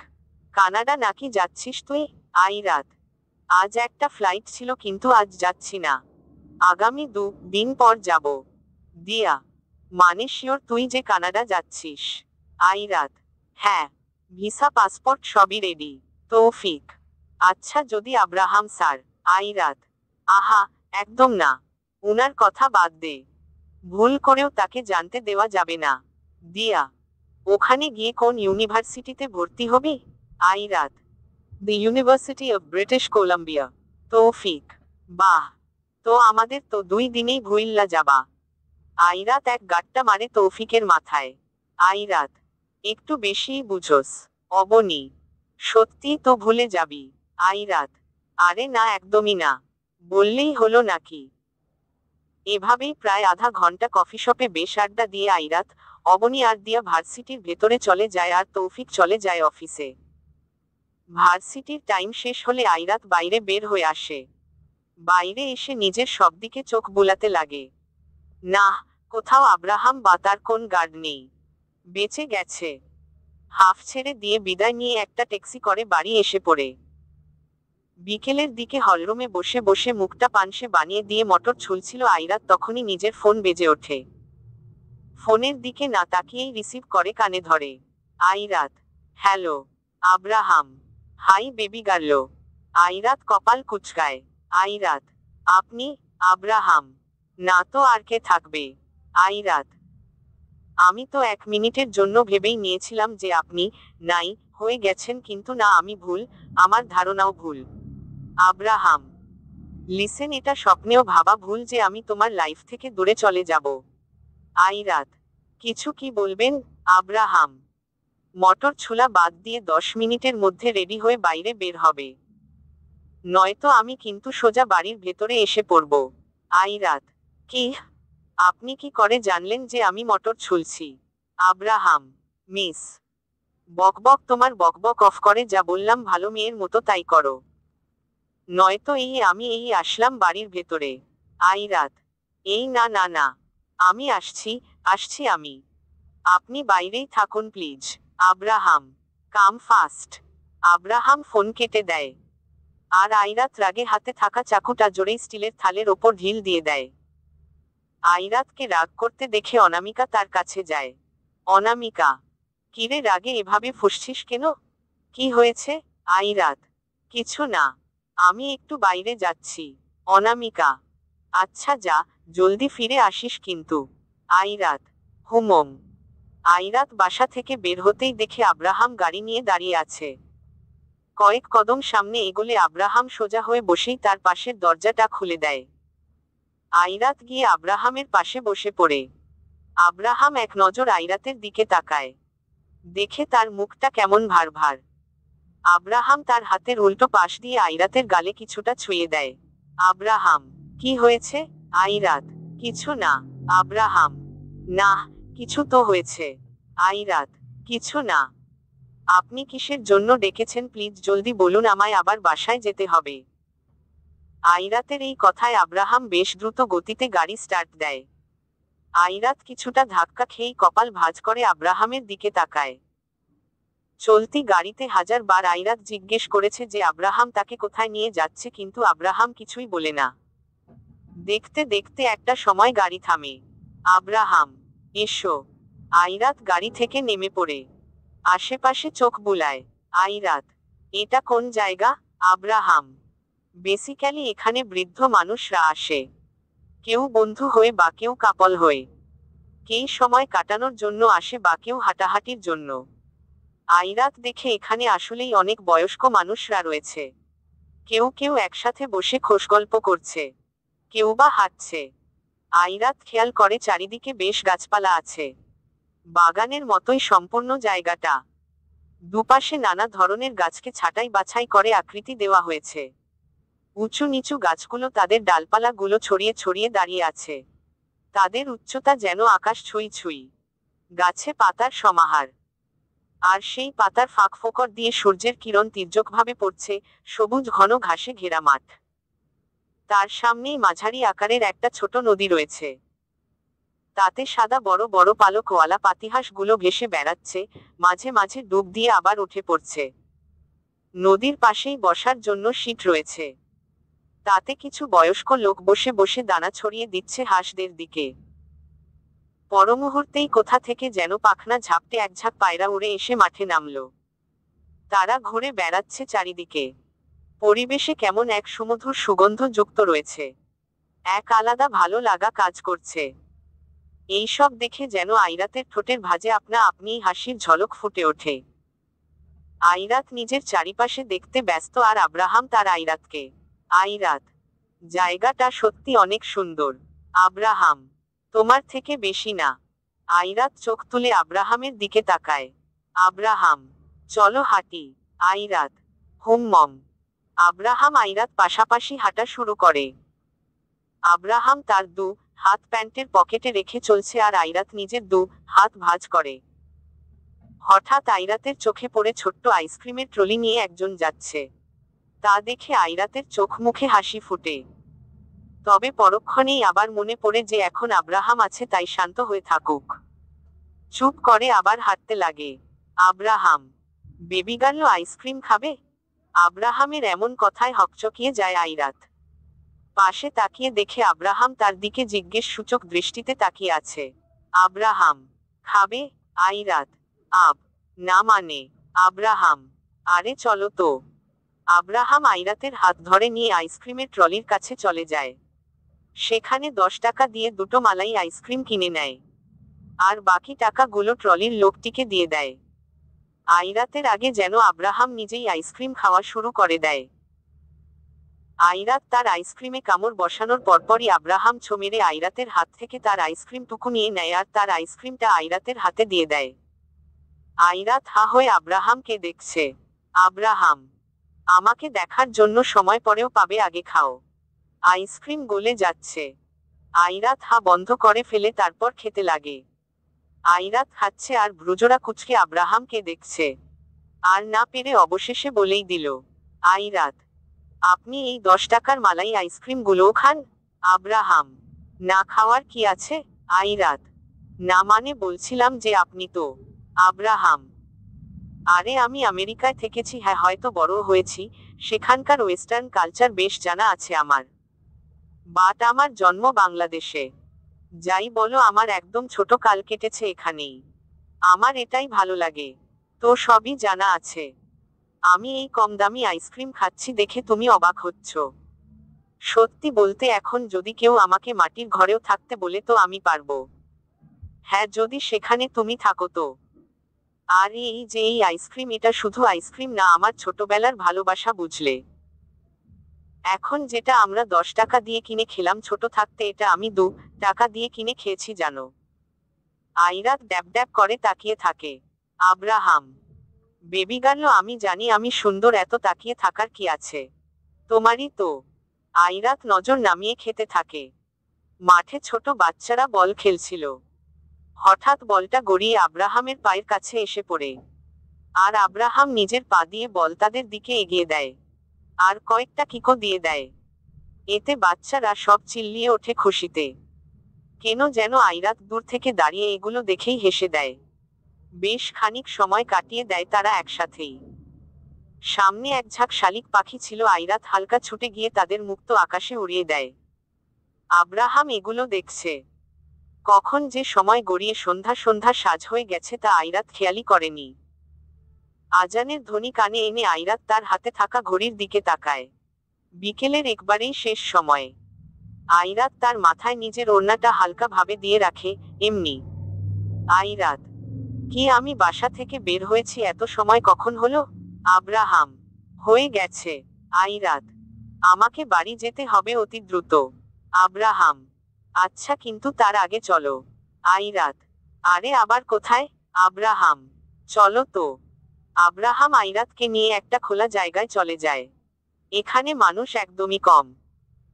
S1: কানাডা নাকি যাচ্ছিস তুই? আইরাত, আজ একটা ফ্লাইট ছিল কিন্তু আজ যাচ্ছি না, আগামী 2 দিন পর যাব। দিয়া, মানে শিওর তুই যে কানাডা যাচ্ছিস? আইরাত, হ্যাঁ। ভিসা পাসপোর্ট সবই রেডি। তৌফিক: আচ্ছা, যদি আব্রাহাম স্যার। আইরাত: আহা, একদম না। উনার কথা বাদ দে। ভুল করেও তাকে জানতে দেওয়া যাবে না। দিয়া: ওখানে গিয়ে কোন ইউনিভার্সিটিতে ভর্তি হবি? Airat: the university of British Columbia. Taufiq: বাহ, তো আমাদের তো 2 দিনেই ভুইল্লা যাবা। আইরাত এক গাট্টা মারে তৌফিকের মাথায়। আইরাত: একটু বেশিই বুঝোস। অবনী: সত্যি তো ভুলে যাবি। আইরাত: আরে না, একদমই না। বললেই হলো নাকি। এভাবেই প্রায় আধা ঘন্টা কফি শপে বেশ আড্ডা দিয়ে আইরাত, অবনী আর দিয়া ভার্সিটির ভেতরে চলে যায় আর তৌফিক চলে যায় অফিসে। ভার্সিটির টাইম শেষ হলে আইরাত বাইরে বের হয়ে আসে। বাইরে এসে নিজের সবদিকে চোখ বুলাতে লাগে। না, কোথাও আব্রাহাম বা তার কোন গার্ড নেই। বেঁচে গেছে। হাফ ছেড়ে দিয়ে বিদায় নিয়ে একটা ট্যাক্সি করে বাড়ি এসে পড়ে। বিকেলের দিকে হলরুমে বসে বসে মুখটা পানসে বানিয়ে দিয়ে মটর ছুলছিল আইরাত, তখনই নিজের ফোন বেজে ওঠে। ফোনের দিকে না তাকিয়েই রিসিভ করে, কানে ধরে। Airat: hello Abraham. Hi baby গার্লো। আইরাত কপাল কুঁচকায়। আইরাত: আপনি? আব্রাহাম: না তো আর কে থাকবে। আইরাত: আমি তো 1 মিনিটের জন্য ভেবেই নিয়েছিলাম যে আপনি নাই হয়ে গেছেন, কিন্তু না, আমি ভুল, আমার ধারণাও ভুল। আব্রাহাম: লিসেন, এটা স্বপ্নেও ভাবা ভুল যে আমি তোমার লাইফ থেকে দূরে চলে যাব। আইরাত: কিছু কি বলবেন আব্রাহাম? মটর ছোলা বাদ দিয়ে 10 মিনিটের মধ্যে রেডি হয়ে বাইরে বের হবে, নয়তো আমি কিন্তু সোজা বাড়ির ভেতরে এসে পড়ব। আইরাত: কি? আপনি কি করে জানলেন যে আমি মটর ছুলছি? আব্রাহাম: মিস বকবক, তোমার বকবক অফ করে, যা বললাম ভালো মেয়ের মতো তাই করো, নয়তো আমি আসলাম বাড়ির ভেতরে। আইরাত: এই না না না, আমি আসছি, আসছি আমি। আপনি বাইরেই থাকুন please. Abraham: come fast. Abraham phone কেটে দেয়। আর আইরাত রাগে হাতে থাকা চাকুটা জোরেই স্টিলের থালের ওপর ঢিল দিয়ে দেয়। আইরাতকে রাগ করতে দেখে অনামিকা তার কাছে যায়। অনামিকা: কিরে, রাগে এভাবে ফুঁসছিস কেন? কি হয়েছে? আইরাত: কিছু না, আমি একটু বাইরে যাচ্ছি। অনামিকা: আচ্ছা যা, জলদি ফিরে আসিস কিন্তু। আইরাত: হুমম। আইরাত বাসা থেকে বের হতেই দেখে আব্রাহাম গাড়ি নিয়ে দাঁড়িয়ে আছে। কয়েক কদম সামনে এগোলে আব্রাহাম সোজা হয়ে বসেই তার পাশের দরজাটা খুলে দেয়। আইরাত গিয়ে আব্রাহামের পাশে বসে পড়ে। আব্রাহাম এক নজর আইরাতের দিকে তাকায়। দেখে তার মুখটা কেমন ভার ভার। আব্রাহাম তার হাতের উল্টো পাশ দিয়ে আইরাতের গালে কিছুটা ছুঁয়ে দেয়। আব্রাহাম: কি হয়েছে? আইরাত: কিছু না। আব্রাহাম: না, কিছু তো হয়েছে। আইরাত: কিছু না। আপনি কিসের জন্য ডেকেছেন প্লিজ জলদি বলুন, আমায় আবার বাসায় যেতে হবে। আইরাতের এই কথায় আব্রাহাম বেশ দ্রুত গতিতে গাড়ি স্টার্ট দেয়। আইরাত কিছুটা ধাক্কা খেয়েই কপাল ভাঁজ করে আব্রাহামের দিকে তাকায়। চলতি গাড়িতে 1000 বার আইরাত জিজ্ঞেস করেছে যে আব্রাহাম তাকে কোথায় নিয়ে যাচ্ছে, কিন্তু আব্রাহাম কিছুই বলে না। দেখতে দেখতে একটা সময় গাড়ি থামে। আব্রাহাম: এসো। আইরাত গাড়ি থেকে নেমে পড়ে আশেপাশে চোখ বুলায়। আইরাত: এটা কোন জায়গা? আব্রাহাম: বেসিক্যালি এখানে বৃদ্ধ মানুষরা আসে, কেউ বন্ধু হয়ে বা কেউ কাপল হয়ে, কেউ সময় কাটানোর জন্য আসে বা কেউ হাঁটাহাঁটির জন্য। আইরাত দেখে এখানে আসলেই অনেক বয়স্ক মানুষরা রয়েছে। কেউ কেউ একসাথে বসে খোশগল্প করছে, কেউ বা হাঁটছে। আইরাত খেয়াল করে চারিদিকে বেশ গাছপালা আছে, বাগানের মতোই সম্পূর্ণ জায়গাটা। দুপাশে নানা ধরনের গাছকে ছাঁটাই বাছাই করে আকৃতি দেওয়া হয়েছে। উঁচু নিচু গাছগুলো তাদের ডালপালাগুলো ছড়িয়ে ছড়িয়ে দাঁড়িয়ে আছে। তাদের উচ্চতা যেন আকাশ ছুঁই ছুঁই। গাছে পাতার সমাহার, আর সেই পাতার ফাঁকফোকর দিয়ে সূর্যের কিরণ তির্যকভাবে পড়ছে। সবুজ ঘন ঘাসে ঘেরা মাঠ, তার সামনেই মাঝারি আকারের একটা ছোট নদী রয়েছে। তাতে সাদা বড় বড় পালকওয়ালা পাতিহাঁসগুলো ভেসে বেড়াচ্ছে, মাঝে মাঝে ডুব দিয়ে আবার উঠে পড়ছে। নদীর পাশেই বসার জন্য সিট রয়েছে, তাতে কিছু বয়স্ক লোক বসে বসে দানা ছড়িয়ে দিচ্ছে হাঁসদের দিকে। পরমুহূর্তেই কোথা থেকে যেন পাখনা ঝাপটে একঝাঁক পায়রা উড়ে এসে মাঠে নামল। তারা ঘুরে বেড়াচ্ছে চারিদিকে। পরিবেশে কেমন এক সুমধুর সুগন্ধ যুক্ত রয়েছে। এক আলাদা ভালো লাগা কাজ করছে। এইসব দেখে যেন আইরাতের ঠোঁটের ভাঁজে আপনা আপনিই হাসির ঝলক ফুটে ওঠে। আইরাত নিজের চারিপাশে দেখতে ব্যস্ত আর আব্রাহাম তার আইরাতকে। আইরাত, জায়গাটা সত্যি অনেক সুন্দর। আব্রাহাম, তোমার থেকে বেশি না। আইরাত চোখ তুলে আব্রাহামের দিকে তাকায়। আব্রাহাম, চলো হাঁটি। আইরাত, মম। আব্রাহাম আইরাত পাশাপাশি হাঁটা শুরু করে। আব্রাহাম তার দু হাত প্যান্টের পকেটে রেখে চলছে আর আইরাত নিজের দু হাত ভাঁজ করে। হঠাৎ আইরাতের চোখে পড়ে ছোট্ট আইসক্রিমের ট্রলি নিয়ে একজন যাচ্ছে। তা দেখে আইরাতের চোখ মুখে হাসি ফুটে। তবে পরক্ষণেই আবার মনে পড়ে যে এখন আব্রাহাম আছে, তাই শান্ত হয়ে থাকুক। চুপ করে আবার হাঁটতে লাগে। আব্রাহাম, বেবি গার্ল আইসক্রিম খাবে? আব্রাহামের এমন কথায় হকচকিয়ে যায় আইরাত। পাশে তাকিয়ে দেখে আব্রাহাম তার দিকে জিজ্ঞেস সূচক দৃষ্টিতে তাকিয়ে আছে। আব্রাহাম, খাবে? আইরাত, না মানে। আব্রাহাম, আরে চলো তো। আব্রাহাম আইরাতের হাত ধরে নিয়ে আইসক্রিমের ট্রলির কাছে চলে যায়। সেখানে 10 টাকা দিয়ে দুটো মালাই আইসক্রিম কিনে নেয়। আর বাকি টাকাগুলো ট্রলির লোকটিকে দিয়ে দেয়। আইরাতের আগে যেন আব্রাহাম নিজেই আইসক্রিম খাওয়া শুরু করে দেয়। আইরাত তার আইসক্রিমে কামড় বসানোর পরপরই আব্রাহাম ছো মেরে আইরাতের হাত থেকে তার আইসক্রিমটুকু নিয়ে নেয় আর তার আইসক্রিমটা আইরাতের হাতে দিয়ে দেয়। আইরাত হা হয়ে আব্রাহামকে দেখছে। আব্রাহাম, আমাকে দেখার জন্য সময় পরেও পাবে, আগে খাও। আইসক্রিম গলে যাচ্ছে। আইরাত হা বন্ধ করে ফেলে তারপর খেতে লাগে। আইরাত খাচ্ছে আর ভ্রুজোড়া কুঁচকে আব্রাহামকে দেখছে। আর না পেরে অবশেষে বলেই দিল, আইরাত, আপনি এই 10 টাকার মালাই আইসক্রিমগুলোও খান? আব্রাহাম, না খাওয়ার কি আছে? আইরাত, না মানে বলছিলাম যে আপনি তো। আব্রাহাম, আরে আমি আমেরিকায় থেকেছি, হ্যাঁ হয়তো বড় হয়েছি, সেখানকার ওয়েস্টার্ন কালচার বেশ জানা আছে আমার। বাট আমার জন্ম বাংলাদেশে। যাই বলো, আমার একদম ছোট কাল কেটেছে এখানেই। আমার এটাই ভালো লাগে। তো সবই জানা আছে। আমি এই কম দামি আইসক্রিম খাচ্ছি দেখে তুমি অবাক হচ্ছ। সত্যি বলতে এখন যদি কেউ আমাকে মাটির ঘরেও থাকতে বলে তো আমি পারবো। হ্যাঁ, যদি সেখানে তুমি থাকো তো। আর এই যে এই আইসক্রিম, এটা শুধু আইসক্রিম না, আমার ছোটবেলার ভালোবাসা, বুঝলে? এখন যেটা আমরা 10 টাকা দিয়ে কিনে খেলাম ছোট থাকতে, এটা আমি 2 টাকা দিয়ে কিনে খেয়েছি জানো। আইরাত ড্যাব ড্যাব করে তাকিয়ে থাকে। আব্রাহাম, বেবি গার্ল, আমি জানি আমি সুন্দর, এত তাকিয়ে থাকার কি আছে? তোমারই তো। আইরাত নজর নামিয়ে খেতে থাকে। মাঠে ছোট বাচ্চারা বল খেলছিল। হঠাৎ বলটা গড়িয়ে আব্রাহামের পায়ের কাছে এসে পড়ে। আর আব্রাহাম নিজের পা দিয়ে বল তাদের দিকে এগিয়ে দেয়। আর কয়েকটা কিকও দিয়ে দেয়। এতে বাচ্চারা সব চিল্লিয়ে ওঠে খুশিতে। কেন যেন আইরাত দূর থেকে দাঁড়িয়ে এগুলো দেখেই হেসে দেয়। বেশ খানিক সময় কাটিয়ে দেয় তারা একসাথেই। সামনে এক ঝাঁক শালিক পাখি ছিল, আইরাত হালকা ছুটে গিয়ে তাদের মুক্ত আকাশে উড়িয়ে দেয়। আব্রাহাম এগুলো দেখছে। কখন যে সময় গড়িয়ে সন্ধ্যা সন্ধ্যা সাজ হয়ে গেছে তা আইরাত খেয়ালই করেনি। আজানের ধ্বনি কানে এনে আইরাত তার হাতে থাকা ঘড়ির দিকে তাকায়। বিকেলের একবারেই শেষ সময়। আইরাত তার মাথায় নিজের ওড়নাটা হালকা ভাবে দিয়ে রাখে, এমনি। আইরাত, কি আমি বাসা থেকে বের হয়েছি এত সময় কখন হলো? আব্রাহাম, হয়ে গেছে। আইরাত, আমাকে বাড়ি যেতে হবে অতি দ্রুত। আব্রাহাম, আচ্ছা, কিন্তু তার আগে চলো। আইরাত, আরে আবার কোথায়? আব্রাহাম, চলো তো। আব্রাহাম আইরাতকে নিয়ে একটা খোলা জায়গায় চলে যায়। এখানে মানুষ একদমই কম।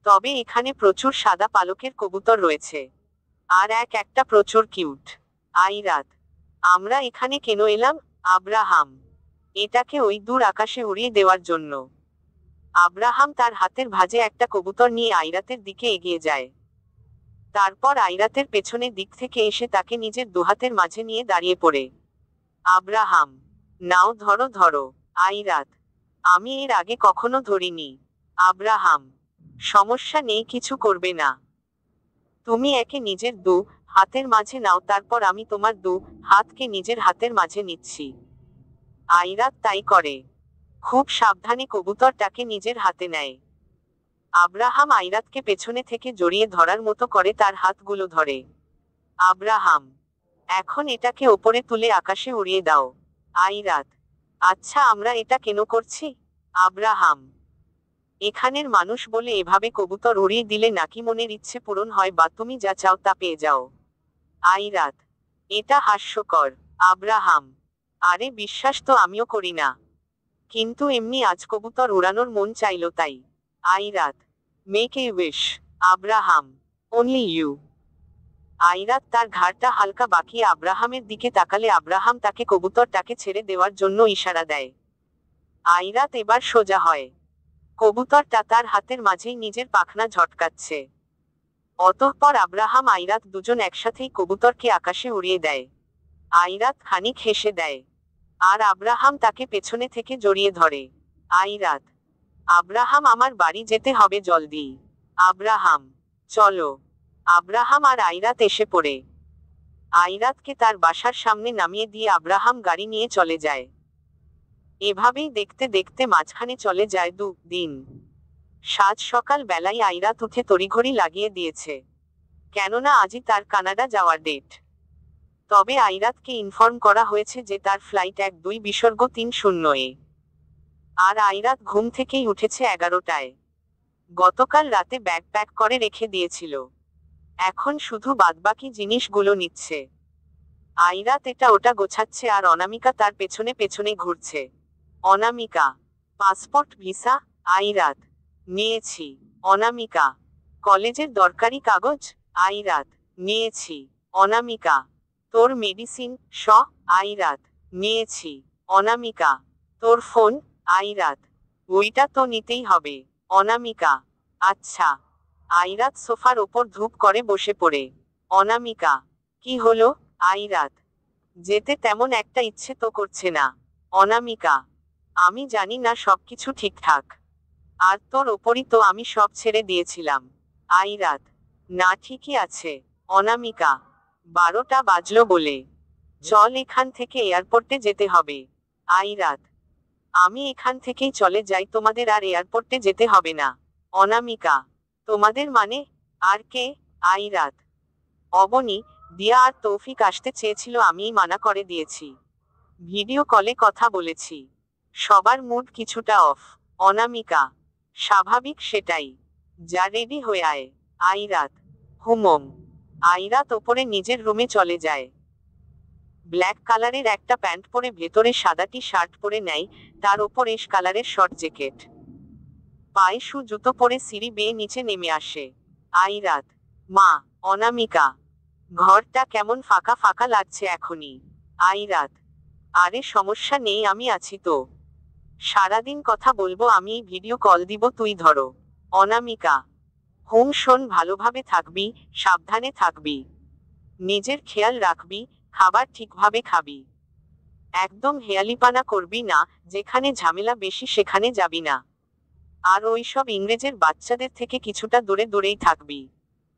S1: তবে এখানে প্রচুর সাদা পালকের কবুতর রয়েছে। আর একটা প্রচুর কিউট। আইরাত, আমরা এখানে কেন এলাম? আব্রাহাম, এটাকে ওই দূর আকাশে উড়িয়ে দেওয়ার জন্য। আব্রাহাম তার হাতের ভাঁজে একটা কবুতর নিয়ে আইরাতের দিকে এগিয়ে যায়। তারপর আইরাতের পেছনের দিক থেকে এসে তাকে নিজের দুহাতের মাঝে নিয়ে দাঁড়িয়ে পড়ে। আব্রাহাম, নাও, ধরো ধরো। আইরাত, আমি এর আগে কখনো ধরিনি। আব্রাহাম, সমস্যা নেই, কিছু করবে না। তুমি একে নিজের দু হাতের মাঝে নাও, তারপর আমি তোমার দু হাতকে নিজের হাতের মাঝে নিচ্ছি। আইরাত তাই করে। খুব সাবধানে কবুতরটাকে নিজের হাতে নেয়। আব্রাহাম আইরাতকে পেছনে থেকে জড়িয়ে ধরার মতো করে তার হাতগুলো ধরে। আব্রাহাম, এখন এটাকে ওপরে তুলে আকাশে উড়িয়ে দাও। আইরাত, আচ্ছা আমরা এটা কেন করছি? আব্রাহাম, এখানের মানুষ বলে এভাবে কবুতর উড়িয়ে দিলে নাকি মনের ইচ্ছে পূরণ হয় বা তুমি যা চাও তা পেয়ে যাও? আইরাত, এটা হাস্যকর। আব্রাহাম, আরে বিশ্বাস তো আমিও করি না, কিন্তু এমনি আজ কবুতর উড়ানোর মন চাইলো তাই। Airat, make a wish. Abraham, only you. Airat তার ঘাড়টা হালকা বাঁকিয়ে আব্রাহামের দিকে তাকালে আব্রাহাম তাকে কবুতরটাকে ছেড়ে দেওয়ার জন্য ইশারা দেয়। আইরাত এবার সোজা হয়। কবুতরটা তার হাতের মাঝেই নিজের পাখনা ঝটকাচ্ছে। অতঃপর আব্রাহাম আইরাত দুজন একসাথেই কবুতরকে আকাশে উড়িয়ে দেয়। আইরাত খানিক হেসে দেয়, আর আব্রাহাম তাকে পেছনে থেকে জড়িয়ে ধরে। আইরাত, আব্রাহাম আমার বাড়ি যেতে হবে জলদি। আব্রাহাম, চলো। আব্রাহাম আর আইরাত এসে পড়ে। আইরাতকে তার বাসার সামনে নামিয়ে দিয়ে আব্রাহাম গাড়ি নিয়ে চলে যায়। এভাবেই দেখতে দেখতে মাঝখানে চলে যায় 2 দিন। সাত সকাল বেলায় আইরাত উঠে তড়িঘড়ি লাগিয়ে দিয়েছে, কেননা আজই তার কানাডা যাওয়ার ডেট। তবে আইরাতকে ইনফর্ম করা হয়েছে যে তার ফ্লাইট 12-3-0-এ। আর আইরাত ঘুম থেকেই উঠেছে 11টায়। গতকাল রাতে ব্যাগ প্যাক করে রেখে দিয়েছিল, এখন শুধু বাদবাকি জিনিসগুলো নিচ্ছে। আইরাত এটা ওটা গোছাচ্ছে আর অনামিকা তার পেছনে পেছনে ঘুরছে। অনামিকা, পাসপোর্ট ভিসা? আইরাত, নিয়েছি। অনামিকা, কলেজের দরকারি কাগজ? আইরাত, নিয়েছি। অনামিকা, তোর মেডিসিন? আইরাত, নিয়েছি। অনামিকা, তোর ফোন? আইরাত, ওইটা তো নিতেই হবে। অনামিকা, আচ্ছা। আইরাত সোফার ওপর ধূপ করে বসে পড়ে। অনামিকা, কি হলো? আইরাত, যেতে তেমন একটা ইচ্ছে তো করছে না। অনামিকা, আমি জানি না সবকিছু ঠিকঠাক, আর তোর ওপরই তো আমি সব ছেড়ে দিয়েছিলাম। আইরাত, না ঠিকই আছে। অনামিকা, 12টা বাজলো বলে। চল এখান থেকে এয়ারপোর্টে যেতে হবে। আইরাত, আমি এখান থেকেই চলে যাই, তোমাদের আর এয়ারপোর্টে যেতে হবে না। অনামিকা, তোমাদের মানে? আর কে? আইরাত, অবনী, দিয়া আর তৌফিক আসতে চেয়েছিল, আমিই মানা করে দিয়েছি। ভিডিও কলে কথা বলেছি, সবার মুড কিছুটা অফ। অনামিকা, স্বাভাবিক সেটাই। যা রেডি হয়ে আয়। আইরাত, হুমম। আইরাত ওপরে নিজের রুমে চলে যায়। ব্ল্যাক কালারের একটা প্যান্ট পরে ভেতরে সাদা টি শার্ট পরে নেয়, তার ওপর এশ কালারের শর্ট জ্যাকেট। পায়ে শু জুতো পরে সিঁড়ি বেয়ে নিচে নেমে আসে। আইরাত, মা। অনামিকা, ঘরটা কেমন ফাঁকা ফাঁকা লাগছে এখনই। আইরাত, আরে সমস্যা নেই, আমি আছি তো। সারাদিন কথা বলবো আমি, ভিডিও কল দিব তুই ধরো। অনামিকা, হুম শোন, ভালোভাবে থাকবি, সাবধানে থাকবি, নিজের খেয়াল রাখবি, খাবার ঠিকভাবে খাবি, একদম হেয়ালিপানা করবি না, যেখানে ঝামেলা বেশি সেখানে যাবি না, আর ওইসব ইংরেজের বাচ্চাদের থেকে কিছুটা দূরে দূরেই থাকবি।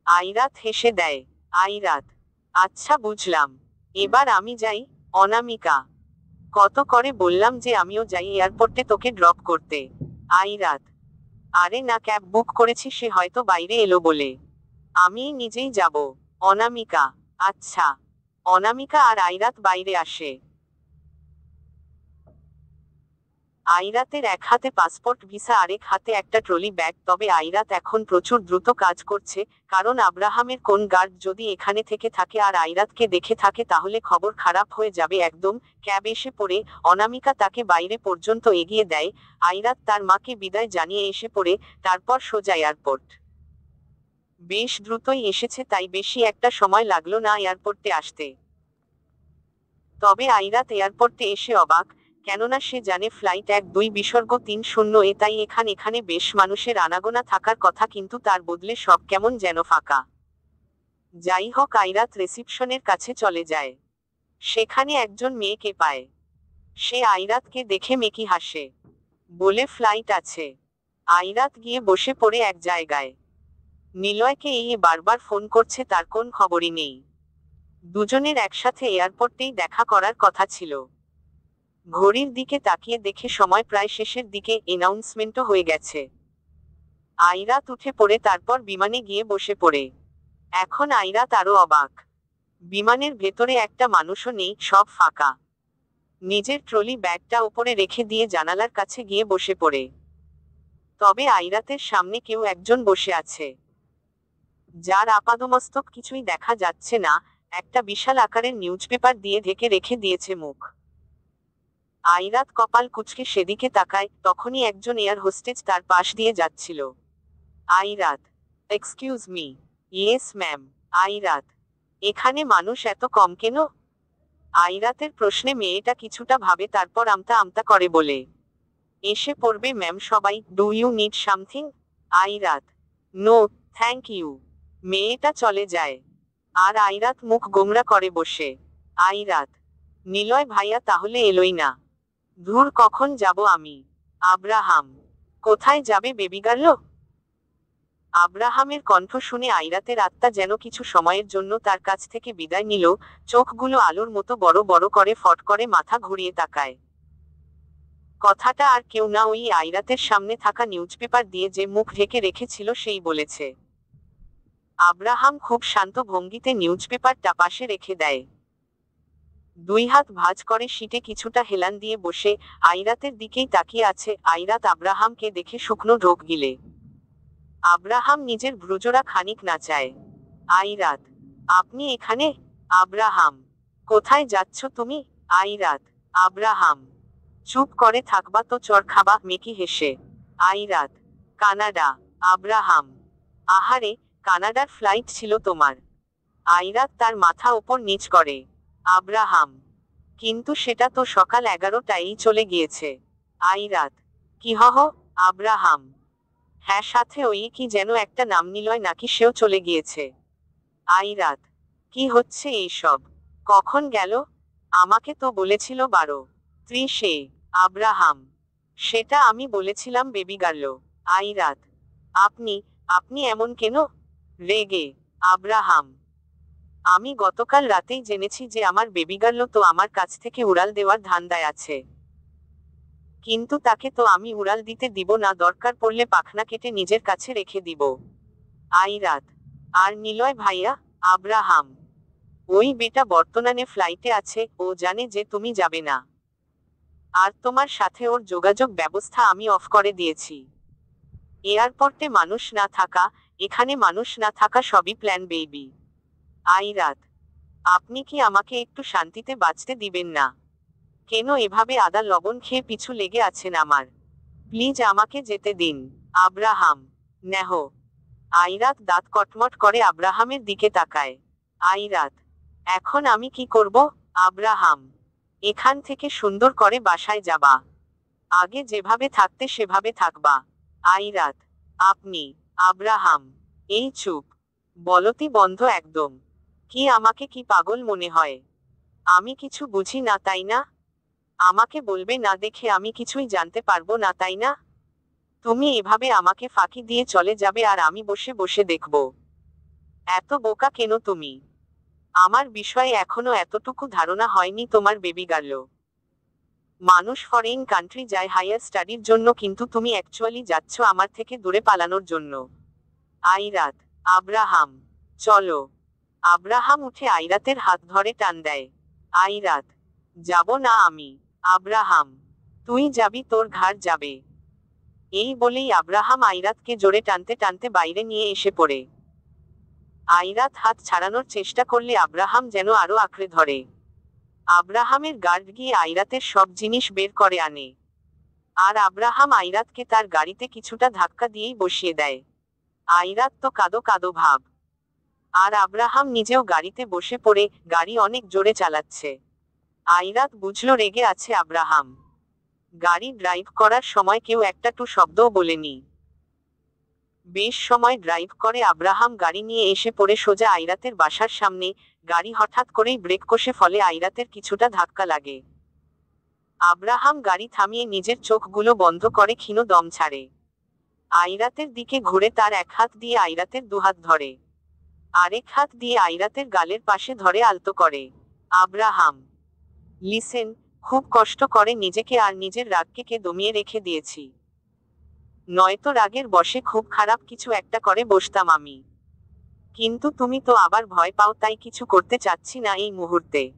S1: আইরাত হেসে দেয়। আইরাত, আচ্ছা বুঝলাম, এবার আমি যাই। অনামিকা, কত করে বললাম যে আমিও যাই এয়ারপোর্টে তোকে ড্রপ করতে। আইরাত, আরে না, ক্যাব বুক করেছি, সে হয়তো বাইরে এলো বলে, আমি নিজেই যাব। অনামিকা, আচ্ছা। অনামিকা আর আইরাত বাইরে আসে। আইরাতের এক হাতে পাসপোর্ট ভিসা, আরেক হাতে একটা ট্রলি ব্যাগ। তবে আইরাত এখন প্রচুর দ্রুত কাজ করছে, কারণ আব্রাহামের কোন গার্ড যদি এখানে থেকে থাকে আর আইরাতকে দেখে থাকে তাহলে খবর খারাপ হয়ে যাবে একদম। ক্যাব এসে পড়ে, অনামিকা তাকে বাইরে পর্যন্ত এগিয়ে দেয়। আইরাত তার মাকে বিদায় জানিয়ে এসে পড়ে, তারপর সোজা এয়ারপোর্ট। বেশ দ্রুতই এসেছে, তাই বেশি একটা সময় লাগলো না এয়ারপোর্টে আসতে। তবে আইরাত এয়ারপোর্টে এসে অবাক, কেননা সে জানে ফ্লাইট 12-3-0-এ, তাই এখানে বেশ মানুষের আনাগোনা থাকার কথা, কিন্তু তার বদলে সব কেমন যেন ফাঁকা। যাই হোক, আইরাত রিসিপশনের কাছে চলে যায়। সেখানে একজন মেয়েকে পায়। সে আইরাতকে দেখে মেকি হাসে, বলে ফ্লাইট আছে। আইরাত গিয়ে বসে পড়ে এক জায়গায়। নিলয়কে এই বারবার ফোন করছে, তার কোন খবরই নেই। দুজনের একসাথে এয়ারপোর্টেই দেখা করার কথা ছিল। ঘড়ির দিকে তাকিয়ে দেখে সময় প্রায় শেষের দিকে, অ্যানাউন্সমেন্টও হয়ে গেছে। আইরাত উঠে পড়ে তারপর বিমানে গিয়ে বসে পড়ে। এখন আইরাত আরো অবাক। বিমানের ভেতরে একটা মানুষও নেই, সব ফাঁকা। নিজের ট্রলি ব্যাগটা উপরে রেখে দিয়ে জানালার কাছে গিয়ে বসে পড়ে। তবে আইরাতের সামনে কেউ একজন বসে আছে, যার আপাদমস্তক কিছুই দেখা যাচ্ছে না, একটা বিশাল আকারের নিউজপেপার দিয়ে ঢেকে রেখে দিয়েছে মুখ। আইরাত কপাল কুঁচকে সেদিকে তাকায়, তখনই একজন এয়ার হোস্টেজ তার পাশ দিয়ে যাচ্ছিল। Airat, excuse me. Yes ma'am. Airat, এখানে মানুষ এত কম কেন? আইরাতের প্রশ্নে মেয়েটা কিছুটা ভাবে, তারপর আমতা আমতা করে বলে, এসে পড়বে ম্যাম সবাই। Do you need something? Airat, no thank you. মেয়েটা চলে যায়। আর আইরাত মুখ গোমরা করে বসে। আইরাত, নিলয় ভাইয়া তাহলে এলোই না? ধুর, কখন যাব আমি? আব্রাহাম, কোথায় যাবে বেবি গার্ল? আব্রাহামের কণ্ঠ শুনে আইরাতের আত্মা যেন কিছু সময়ের জন্য তার কাছ থেকে বিদায় নিল। চোখগুলো আলোর মতো বড় বড় করে ফট করে মাথা ঘুরিয়ে তাকায়। কথাটা আর কেউ না, ওই আইরাতের সামনে থাকা নিউজপেপার দিয়ে যে মুখ ঢেকে রেখেছিল সেই বলেছে। আব্রাহাম খুব শান্ত ভঙ্গিতে নিউজপেপারটা পাশে রেখে দেয়। দুই হাত ভাঁজ করে সিটে কিছুটা হেলান দিয়ে বসে আইরাতের দিকেই তাকিয়ে আছে। আইরাত আব্রাহামকে দেখে শুকনো ঢোক গিলে। আব্রাহাম নিজের ভ্রুজোড়া খানিক নাচায়। আইরাত, আপনি এখানে? আব্রাহাম, কোথায় যাচ্ছ তুমি? আইরাত, আব্রাহাম, চুপ করে থাকবা তো চর খাবা। মেকি হেসে। আইরাত, কানাডা। আব্রাহাম, আহারে, কানাডার ফ্লাইট ছিল তোমার? আইরাত তার মাথা ওপর নিচ করে। আব্রাহাম, কিন্তু সেটা তো সকাল 11টায় চলে গিয়েছে। আইরাত, কি হহ? আব্রাহাম, হ্যাঁ, সাথে ওই কি যেন একটা নাম, নিলয় নাকি সেও চলে গিয়েছে। আইরাত, কি হচ্ছে এইসব? কখন গেল? আমাকে তো বলেছিল 12:30-এ। আব্রাহাম, সেটা আমি বলেছিলাম বেবি গার্ল। আইরাত, আপনি আপনি এমন কেন? রেগে। আব্রাহাম, আমি গতকাল রাতেই জেনেছি যে আমার বেবি গার্ল তো আমার কাছ থেকে উড়াল দেওয়ার ধান্দায় আছে। কিন্তু তাকে তো আমি উড়াল দিতে দিব না, দরকার পড়লে পাখনা কেটে নিজের কাছে রেখে দিব। আইরাত, আর নিলয় ভাইয়া? আব্রাহাম, ওই বেটা বর্তমানে ফ্লাইটে আছে, ও জানে যে তুমি যাবে না। আর তোমার সাথে ওর যোগাযোগ ব্যবস্থা আমি অফ করে দিয়েছি। এয়ারপোর্টে মানুষ না থাকা, এখানে মানুষ না থাকা, সবই প্ল্যান বেবি। আইরাত, আপনি কি আমাকে একটু শান্তিতে বাঁচতে দিবেন না? কেন এভাবে আদা লবণ খেয়ে পিছু লেগে আছেন আমার? প্লিজ আমাকে যেতে দিন। আব্রাহাম, নেহ। আইরাত দাঁত কটমট করে আব্রাহামের দিকে তাকায়। আইরাত, এখন আমি কি করব? আব্রাহাম, এখান থেকে সুন্দর করে বাসায় যাবা। আগে যেভাবে থাকতে সেভাবে থাকবা। আইরাত, আপনি? আব্রাহাম, এই চুপ। বলতি বন্ধ একদম। কি আমাকে কি পাগল মনে হয়? আমি কিছু বুঝি না তাই না? আমাকে বলবে না দেখে আমি কিছুই জানতে পারবো না তাই না? তুমি এভাবে আমাকে ফাঁকি দিয়ে চলে যাবে আর আমি বসে বসে দেখব? এত বোকা কেন তুমি? আমার বিষয়ে এখনো এতটুকু ধারণা হয়নি তোমার বেবি গার্ল? মানুষ ফরেন কান্ট্রি যায় হায়ার স্টাডির জন্য, কিন্তু তুমি অ্যাকচুয়ালি যাচ্ছ আমার থেকে দূরে পালানোর জন্য। আইরাত, আব্রাহাম, চলো। আব্রাহাম উঠে আইরাতের হাত ধরে টান দেয়। আইরাত, যাব না আমি। আব্রাহাম, তুই যাবি, তোর ঘাড় যাবে। এই বলেই আব্রাহাম আইরাতকে জোরে টানতে টানতে বাইরে নিয়ে এসে পড়ে। আইরাত হাত ছাড়ানোর চেষ্টা করলে আব্রাহাম যেন আরো আঁকড়ে ধরে। আব্রাহামের গার্ড গিয়ে আইরাতের সব জিনিস বের করে আনে। আর আব্রাহাম আইরাতকে তার গাড়িতে কিছুটা ধাক্কা দিয়েই বসিয়ে দেয়। আইরাত তো কাঁদো কাঁদো ভাব। আর আব্রাহাম নিজেও গাড়িতে বসে পড়ে, গাড়ি অনেক জোরে চালাচ্ছে। আইরাত বুঝল রেগে আছে আব্রাহাম। গাড়ি ড্রাইভ করার সময় কেউ একটা টু শব্দও বলেনি। বেশ সময় ড্রাইভ করে আব্রাহাম গাড়ি নিয়ে এসে পড়ে সোজা আইরাতের বাসার সামনে। গাড়ি হঠাৎ করেই ব্রেক কষে, ফলে আইরাতের কিছুটা ধাক্কা লাগে। আব্রাহাম গাড়ি থামিয়ে নিজের চোখগুলো বন্ধ করে ক্ষীণ দম ছাড়ে। আইরাতের দিকে ঘুরে তার এক হাত দিয়ে আইরাতের দুহাত ধরে। আরেক হাত দিয়ে আইরাতের গালের পাশে ধরে আলতো করে। আব্রাহাম, লিসেন, খুব কষ্ট করে নিজেকে আর নিজের রাগকে দমিয়ে রেখে দিয়েছি। নয়তো রাগের বশে খুব খারাপ কিছু একটা করে বসতাম আমি। কিন্তু তুমি তো আবার ভয় পাও, তাই কিছু করতে চাচ্ছি না এই মুহূর্তে।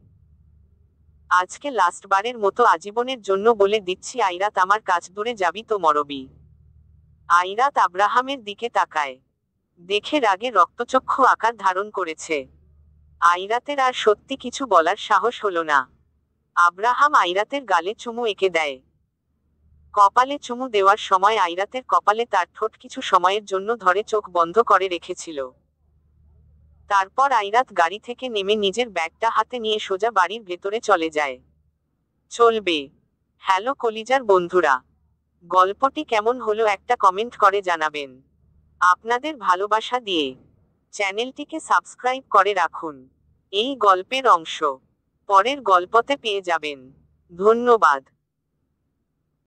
S1: আজকে লাস্ট বারের মতো আজীবনের জন্য বলে দিচ্ছি আইরাত, আমার কাছ দূরে যাবি তো মরবি। আইরাত আব্রাহামের দিকে তাকায়, দেখে রাগে রক্তচক্ষু আকার ধারণ করেছে। আইরাতের আর সত্যি কিছু বলার সাহস হলো না। আব্রাহাম আইরাতের গালে চুমু এঁকে দেয়। কপালে চুমু দেওয়ার সময় আইরাতের কপালে তার ঠোঁট কিছু সময়ের জন্য ধরে চোখ বন্ধ করে রেখেছিল। তারপর আইরাত গাড়ি থেকে নেমে নিজের ব্যাগটা হাতে নিয়ে সোজা বাড়ির ভেতরে চলে যায়। চলবে। হ্যালো কলিজার বন্ধুরা, গল্পটি কেমন হলো একটা কমেন্ট করে জানাবেন। আপনাদের ভালোবাসা দিয়ে চ্যানেলটিকে সাবস্ক্রাইব করে রাখুন। এই গল্পের অংশ পরের গল্পতে পেয়ে যাবেন। ধন্যবাদ।